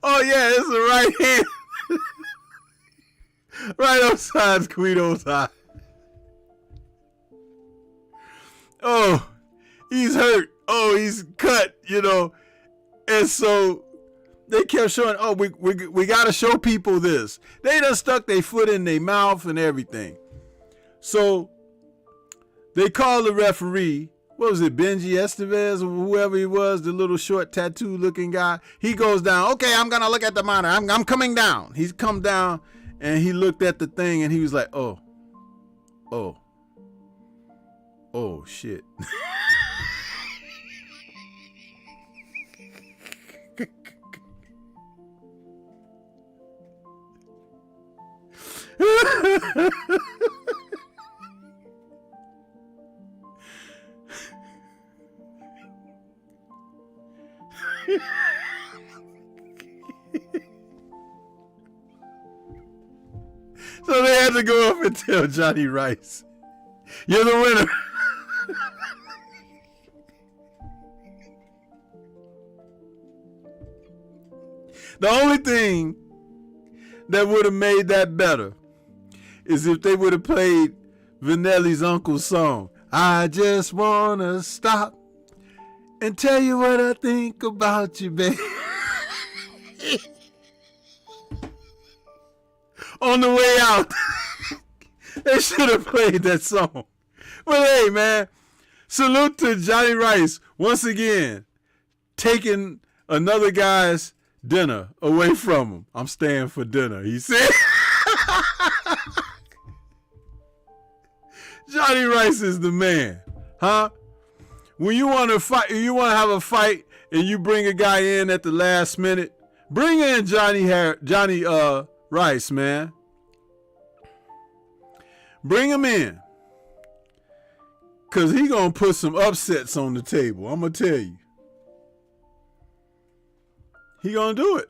Oh yeah, it's the right hand. Right outside Guido's eye. Oh, he's hurt. Oh, he's cut, you know. And so they kept showing, oh, we got to show people this. They done stuck their foot in their mouth and everything. So they called the referee. What was it, Benji Estevez or whoever he was, the little short tattoo looking guy. He goes down. Okay, I'm going to look at the monitor. I'm coming down. He's come down and he looked at the thing and he was like, oh shit. So they had to go up and tell Johnny Rice, you're the winner. The only thing that would have made that better is if they would have played Vanelli's uncle's song, I just want to stop and tell you what I think about you, baby. On the way out, they should have played that song. But hey, man, salute to Johnny Rice once again, taking another guy's dinner away from him. I'm staying for dinner, he said. Johnny Rice is the man, huh? When you want to fight, you want to have a fight, and you bring a guy in at the last minute, bring in Johnny Rice, man. Bring him in, cause he gonna put some upsets on the table. I'm gonna tell you, he gonna do it.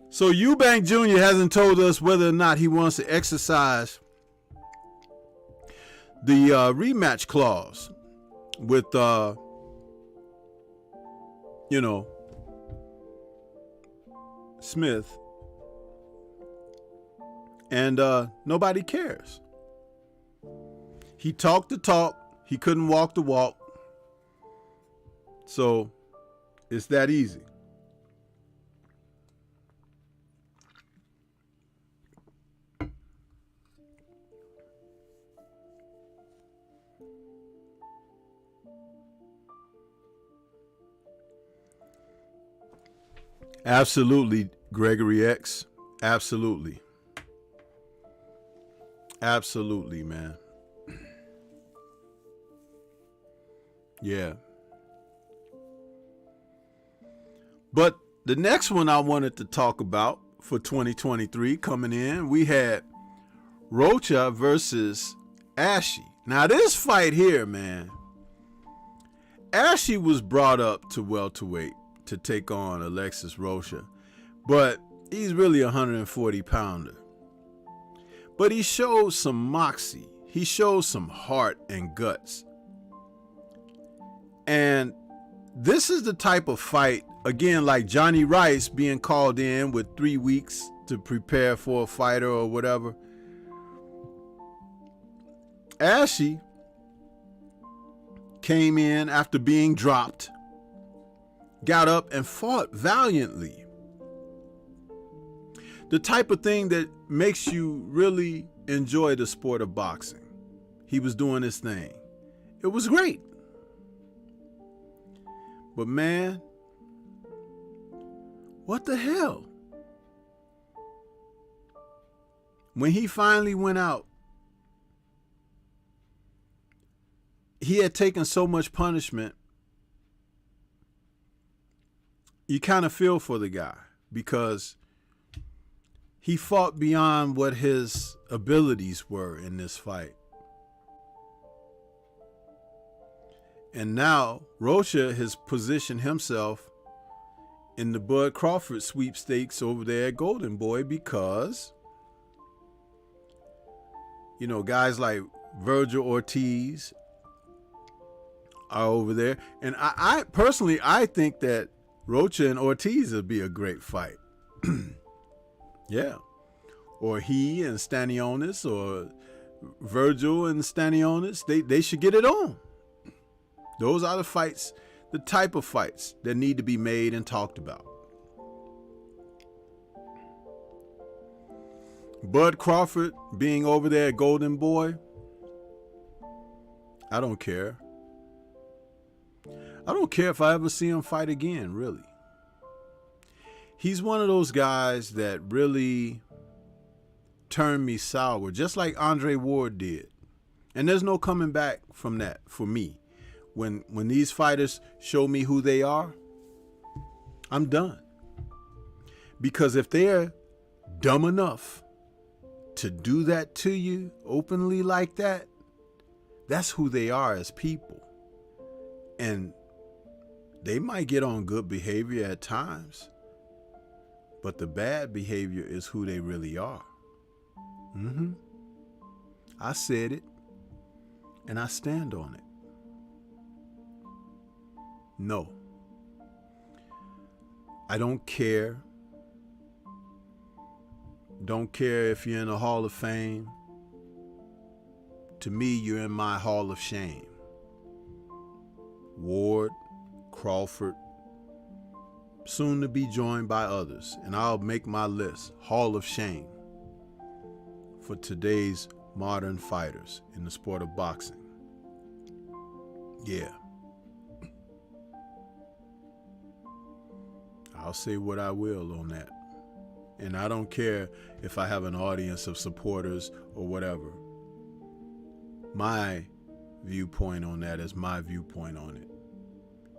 So Eubank Jr. hasn't told us whether or not he wants to exercise the rematch clause with, Smith. And nobody cares. He talked the talk. He couldn't walk the walk. So it's that easy. Absolutely, Gregory X. Absolutely. Absolutely, man. Yeah. But the next one I wanted to talk about for 2023 coming in, we had Rocha versus Ashy. Now this fight here, man, Ashy was brought up to welterweight to take on Alexis Rocha, but he's really a 140 pounder. But he showed some moxie. He showed some heart and guts. And this is the type of fight, again, like Johnny Rice being called in with 3 weeks to prepare for a fighter or whatever. Ashy came in after being dropped, got up and fought valiantly. The type of thing that makes you really enjoy the sport of boxing. He was doing his thing. It was great. But man, what the hell? When he finally went out, he had taken so much punishment. You kind of feel for the guy because he fought beyond what his abilities were in this fight. And now Rocha has positioned himself in the Bud Crawford sweepstakes over there at Golden Boy because, you know, guys like Virgil Ortiz are over there. And I personally, I think that Rocha and Ortiz would be a great fight. Yeah. Or he and Stanionis, or Virgil and Stanionis, they should get it on. Those are the fights, the type of fights that need to be made and talked about. Bud Crawford being over there at Golden Boy, I don't care. I don't care if I ever see him fight again, really. He's one of those guys that really turned me sour, just like Andre Ward did. And there's no coming back from that for me. When these fighters show me who they are, I'm done. Because if they're dumb enough to do that to you openly like that, that's who they are as people. And they might get on good behavior at times, but the bad behavior is who they really are. I said it, and I stand on it. No. I don't care. Don't care if you're in the Hall of Fame. To me, you're in my Hall of Shame. Ward, Crawford, soon to be joined by others, and I'll make my list. Hall of Shame for today's modern fighters in the sport of boxing. Yeah. I'll say what I will on that. And I don't care if I have an audience of supporters or whatever. My viewpoint on that is my viewpoint on it.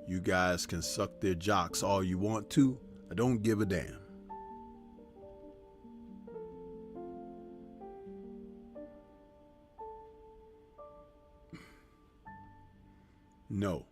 You guys can suck their jocks all you want to. I don't give a damn. No.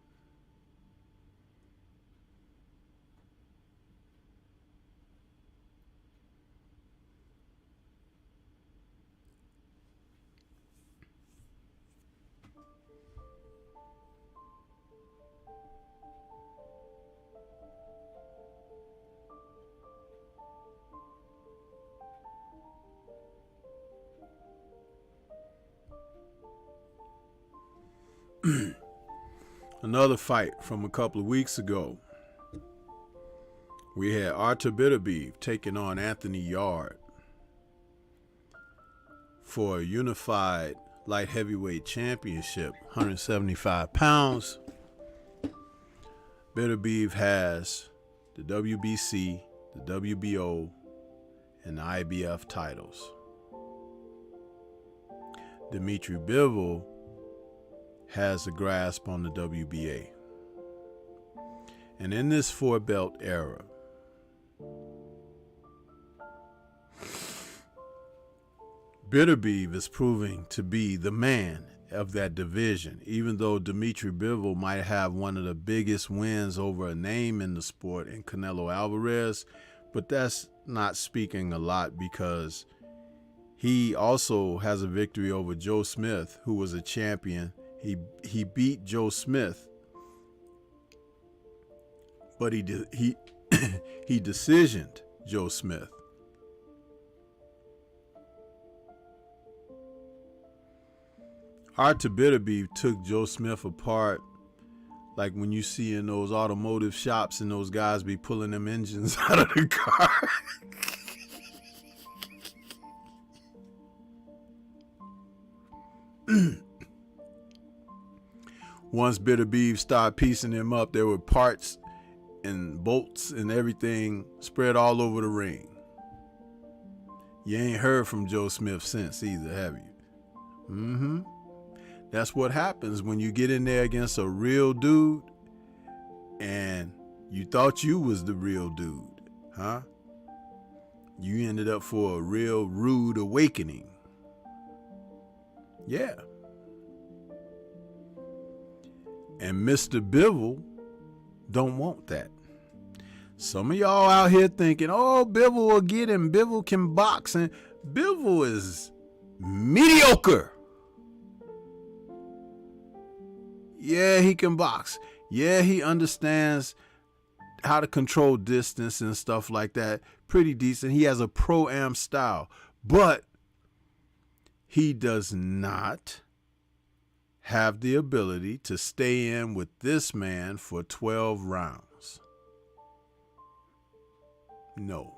Another fight from a couple of weeks ago. We had Artur Beterbiev taking on Anthony Yarde for a unified light heavyweight championship, 175 pounds. Beterbiev has the WBC, the WBO, and the IBF titles. Dmitry Bivol has a grasp on the WBA. And in this four-belt era, Beterbiev is proving to be the man of that division, even though Dmitry Bivol might have one of the biggest wins over a name in the sport in Canelo Alvarez, but that's not speaking a lot because he also has a victory over Joe Smith, who was a champion. He beat Joe Smith, but he decisioned Joe Smith. Artur Beterbiev took Joe Smith apart like when you see in those automotive shops and those guys be pulling them engines out of the car. Once Beterbiev started piecing him up, there were parts and bolts and everything spread all over the ring. You ain't heard from Joe Smith since either, have you? That's what happens when you get in there against a real dude and you thought you was the real dude, huh? You ended up for a real rude awakening. Yeah. And Mr. Bivol don't want that. Some of y'all out here thinking, oh, Bivol will get him. Bivol can box. And Bivol is mediocre. Yeah, he can box. Yeah, he understands how to control distance and stuff like that. Pretty decent. He has a pro-am style. But he does not have the ability to stay in with this man for 12 rounds. No.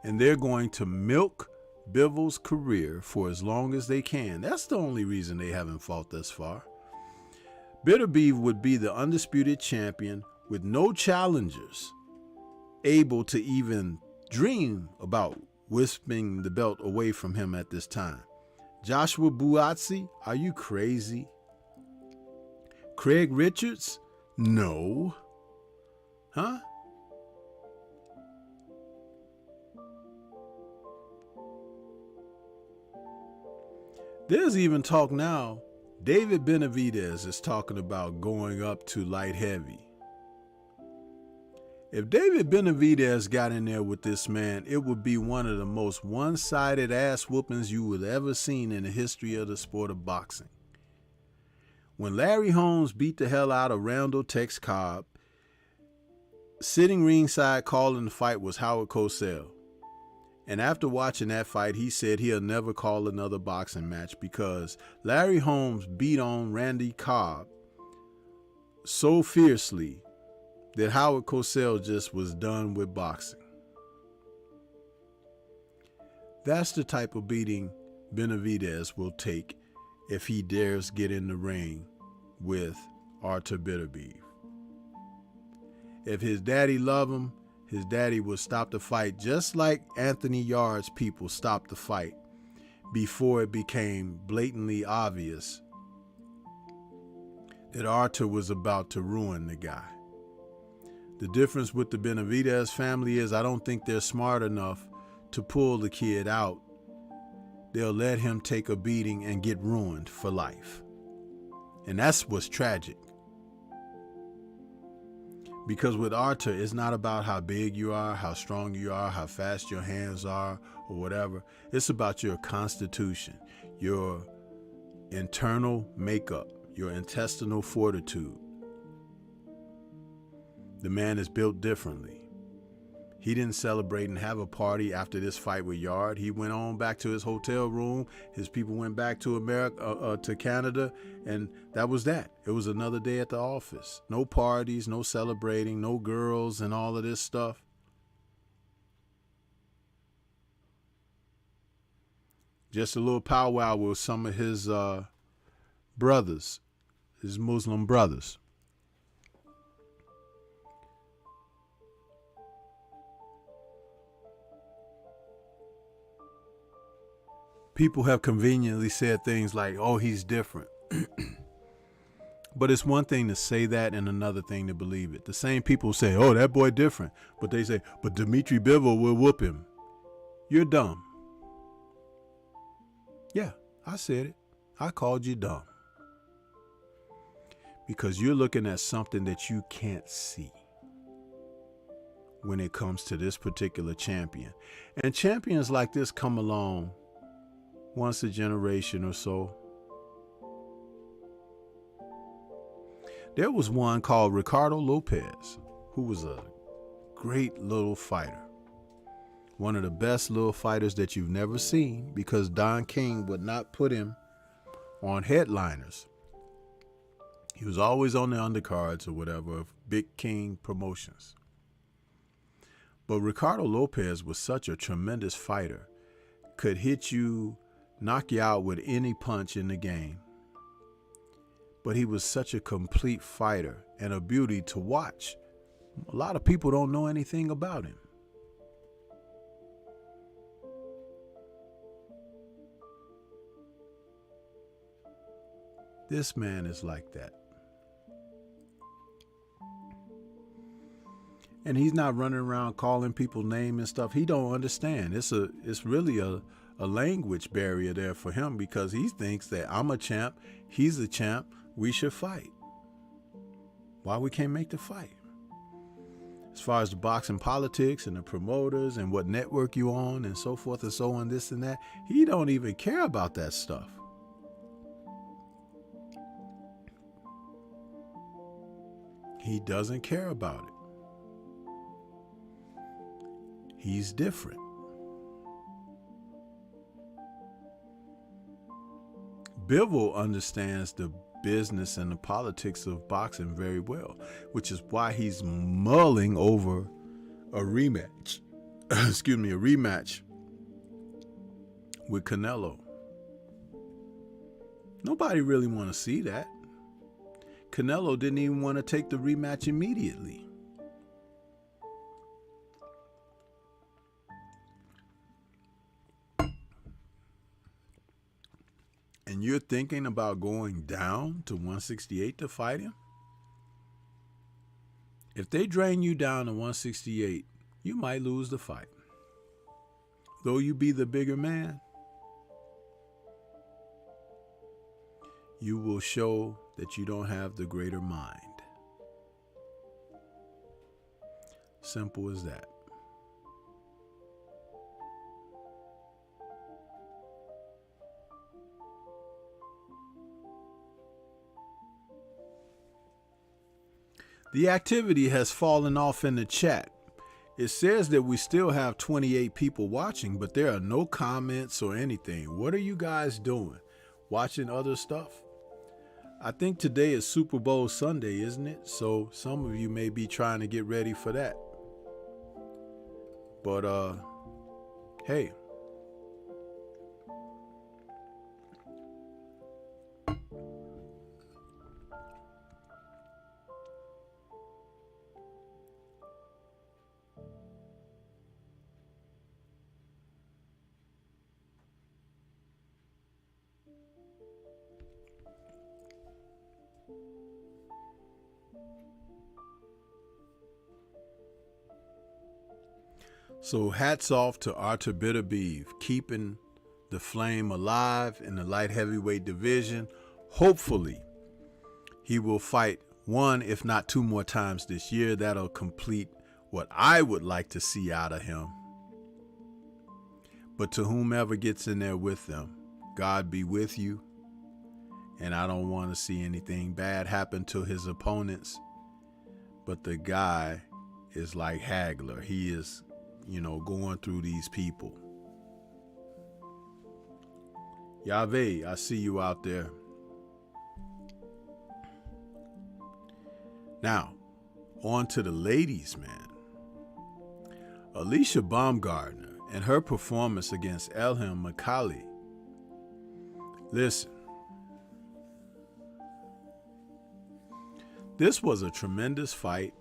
And they're going to milk Bivol's career for as long as they can. That's the only reason they haven't fought thus far. Beterbiev would be the undisputed champion with no challengers able to even dream about wisping the belt away from him at this time. Joshua Buatsi, are you crazy? Craig Richards? No. Huh? There's even talk now. David Benavidez is talking about going up to light heavy. If David Benavidez got in there with this man, it would be one of the most one-sided ass whoopings you would ever seen in the history of the sport of boxing. When Larry Holmes beat the hell out of Randall Tex Cobb, sitting ringside calling the fight was Howard Cosell. And after watching that fight, he said he'll never call another boxing match because Larry Holmes beat on Randy Cobb so fiercely that Howard Cosell just was done with boxing. That's the type of beating Benavidez will take if he dares get in the ring with Artur Beterbiev. If his daddy loved him, his daddy would stop the fight just like Anthony Yarde's people stopped the fight before it became blatantly obvious that Artur was about to ruin the guy. The difference with the Benavidez family is I don't think they're smart enough to pull the kid out. They'll let him take a beating and get ruined for life. And that's what's tragic. Because with Artur, it's not about how big you are, how strong you are, how fast your hands are, or whatever. It's about your constitution, your internal makeup, your intestinal fortitude. The man is built differently. He didn't celebrate and have a party after this fight with Yard. He went on back to his hotel room. His people went back to America, to Canada, and that was that. It was another day at the office. No parties, no celebrating, no girls and all of this stuff. Just a little powwow with some of his brothers, his Muslim brothers. People have conveniently said things like, oh, he's different. But it's one thing to say that and another thing to believe it. The same people say, oh, that boy different. But they say, but Dmitry Bivol will whoop him. You're dumb. Yeah, I said it. I called you dumb. Because you're looking at something that you can't see when it comes to this particular champion. And champions like this come along once a generation or so. There was one called Ricardo Lopez, who was a great little fighter. One of the best little fighters that you've never seen, because Don King would not put him on headliners. He was always on the undercards or whatever of Big King promotions. But Ricardo Lopez was such a tremendous fighter, could hit you, knock you out with any punch in the game. But he was such a complete fighter and a beauty to watch. A lot of people don't know anything about him. This man is like that. And he's not running around calling people names and stuff. He don't understand. It's really a language barrier there for him, because he thinks that I'm a champ, he's a champ, we should fight. Why we can't make the fight? As far as the boxing politics and the promoters and what network you on and so forth and so on, this and that, he don't even care about that stuff. He doesn't care about it. He's different. Bivol understands the business and the politics of boxing very well, which is why he's mulling over a rematch. A rematch with Canelo. Nobody really want to see that. Canelo didn't even want to take the rematch immediately. And you're thinking about going down to 168 to fight him? If they drain you down to 168, you might lose the fight. Though you be the bigger man, you will show that you don't have the greater mind. Simple as that. The activity has fallen off in the chat. It says that we still have 28 people watching, but there are no comments or anything. What are you guys doing? Watching other stuff? I think today is Super Bowl Sunday, isn't it? So some of you may be trying to get ready for that. But hey. So hats off to Artur Beterbiev, keeping the flame alive in the light heavyweight division. Hopefully, he will fight one, if not two more times this year. That'll complete what I would like to see out of him. But to whomever gets in there with them, God be with you. And I don't want to see anything bad happen to his opponents. But the guy is like Hagler. He is going through these people. Yahweh, I see you out there. Now, on to the ladies, man. Alicia Baumgartner and her performance against Elham McCauley. Listen, this was a tremendous fight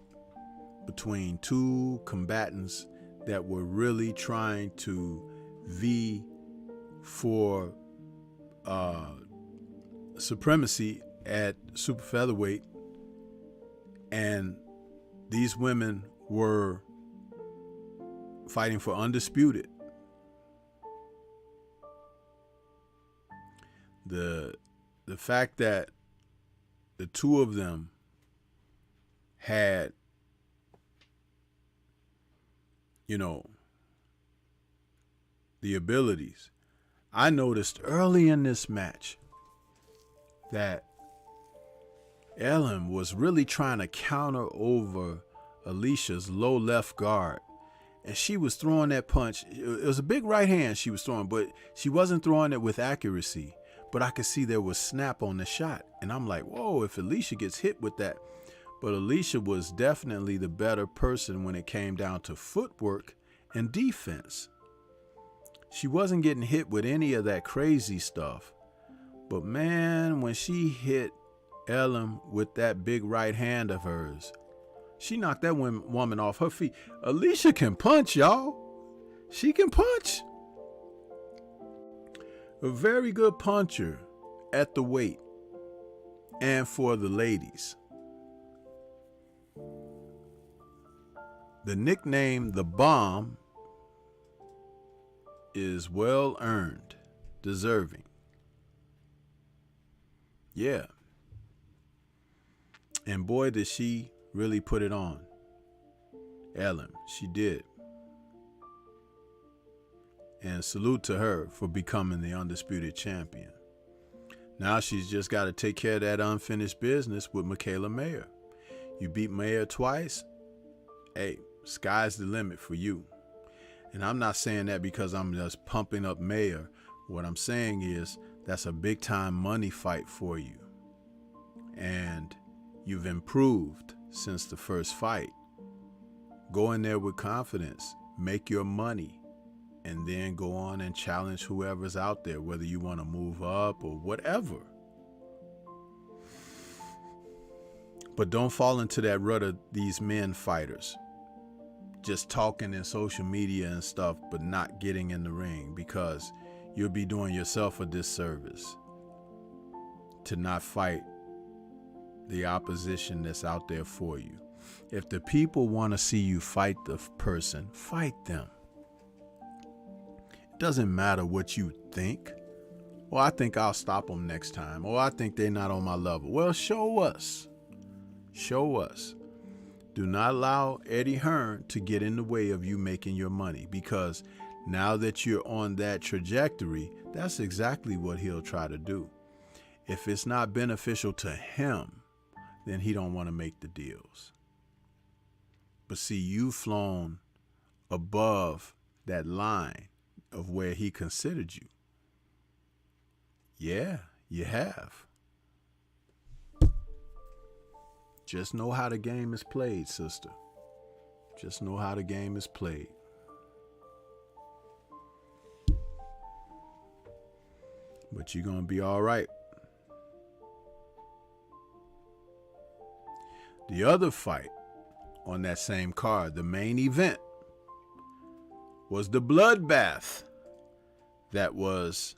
between two combatants that were really trying to vie for supremacy at super featherweight, and these women were fighting for undisputed. The fact that the two of them had, the abilities. I noticed early in this match that Ellen was really trying to counter over Alicia's low left guard. And she was throwing that punch. It was a big right hand she was throwing, but she wasn't throwing it with accuracy. But I could see there was snap on the shot. And I'm like, whoa, if Alicia gets hit with that. But Alicia was definitely the better person when it came down to footwork and defense. She wasn't getting hit with any of that crazy stuff. But man, when she hit Ellen with that big right hand of hers, she knocked that woman off her feet. Alicia can punch, y'all. She can punch. A very good puncher at the weight and for the ladies. The nickname The Bomb is well earned, deserving. Yeah. And boy, did she really put it on. Ellen, she did. And salute to her for becoming the undisputed champion. Now she's just got to take care of that unfinished business with Michaela Mayer. You beat Mayer twice. Hey, sky's the limit for you. And I'm not saying that because I'm just pumping up Mayer. What I'm saying is that's a big time money fight for you. And you've improved since the first fight. Go in there with confidence, make your money, and then go on and challenge whoever's out there, whether you want to move up or whatever. But don't fall into that rut of these men fighters. Just talking in social media and stuff, but not getting in the ring, because you'll be doing yourself a disservice to not fight the opposition that's out there for you. If the people want to see you fight the person, fight them. It doesn't matter what you think. Well, I think I'll stop them next time. Or I think they're not on my level. Well, show us. Show us. Do not allow Eddie Hearn to get in the way of you making your money, because now that you're on that trajectory, that's exactly what he'll try to do. If it's not beneficial to him, then he don't want to make the deals. But see, you've flown above that line of where he considered you. Yeah, you have. Just know how the game is played, sister. Just know how the game is played. But you're going to be all right. The other fight on that same card, the main event, was the bloodbath that was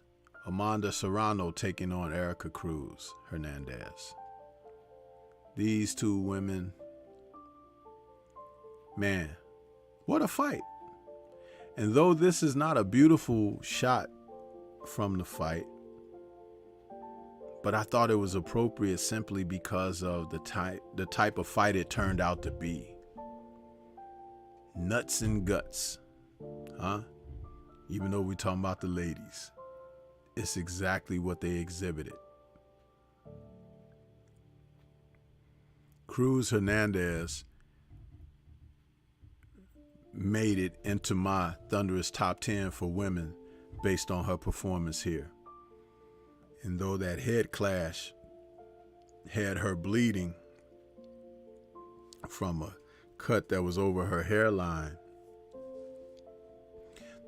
Amanda Serrano taking on Erica Cruz Hernandez. These two women, man, what a fight. And though this is not a beautiful shot from the fight, but I thought it was appropriate simply because of the type of fight it turned out to be. Nuts and guts, huh? Even though we're talking about the ladies, it's exactly what they exhibited. Cruz Hernandez made it into my thunderous top 10 for women based on her performance here. And though that head clash had her bleeding from a cut that was over her hairline,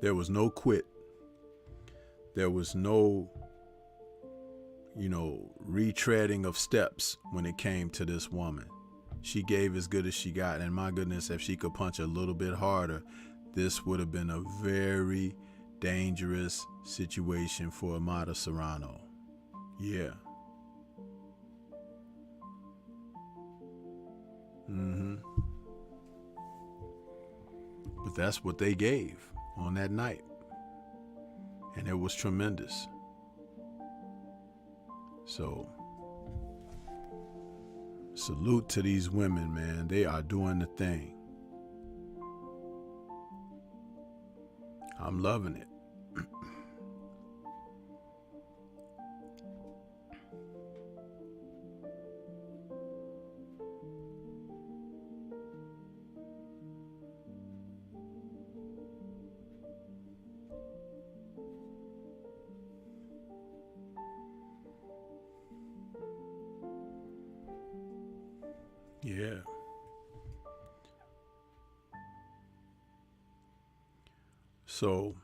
there was no quit. There was no, retreading of steps when it came to this woman. She gave as good as she got. And my goodness, if she could punch a little bit harder, this would have been a very dangerous situation for Amada Serrano. Yeah. But that's what they gave on that night. And it was tremendous. So, salute to these women, man. They are doing the thing. I'm loving it. Yeah. So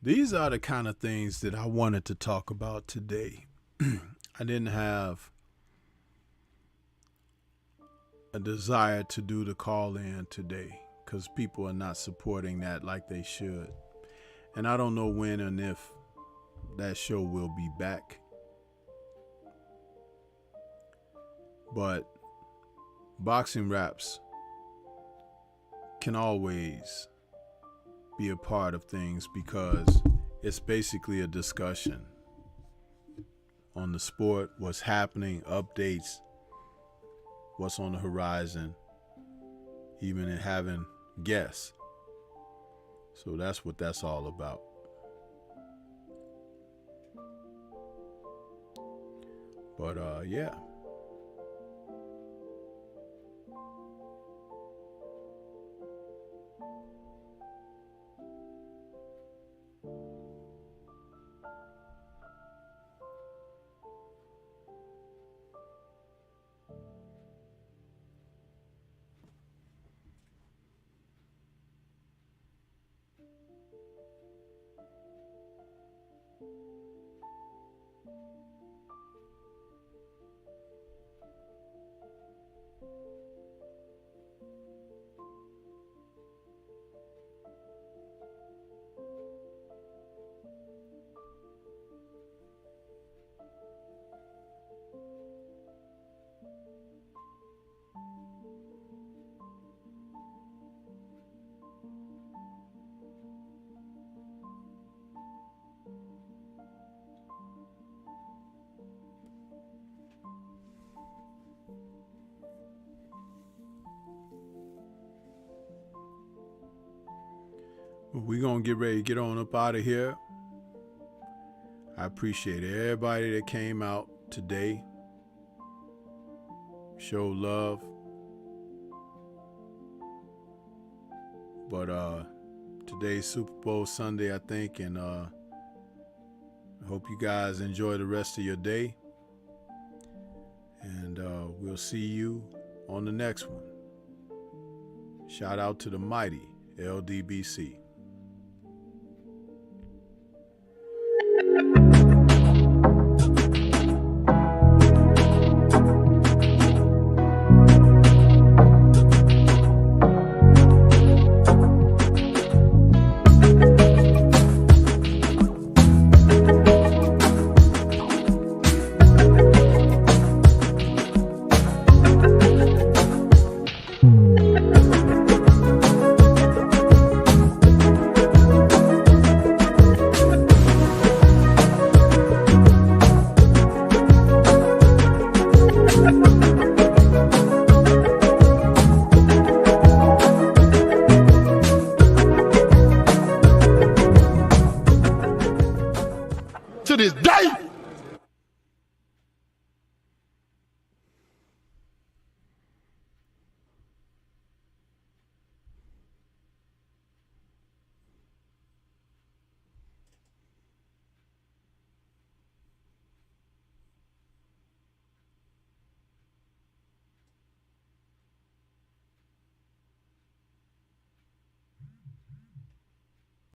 these are the kind of things that I wanted to talk about today. I didn't have a desire to do the call in today because people are not supporting that like they should. And I don't know when and if that show will be back. But boxing raps can always be a part of things because it's basically a discussion on the sport, what's happening, updates, what's on the horizon, even in having guests. So that's what that's all about. But yeah. We're going to get ready to get on up out of here. I appreciate everybody that came out today. Show love. But today's Super Bowl Sunday, I think, and I hope you guys enjoy the rest of your day. And we'll see you on the next one. Shout out to the mighty LDBC.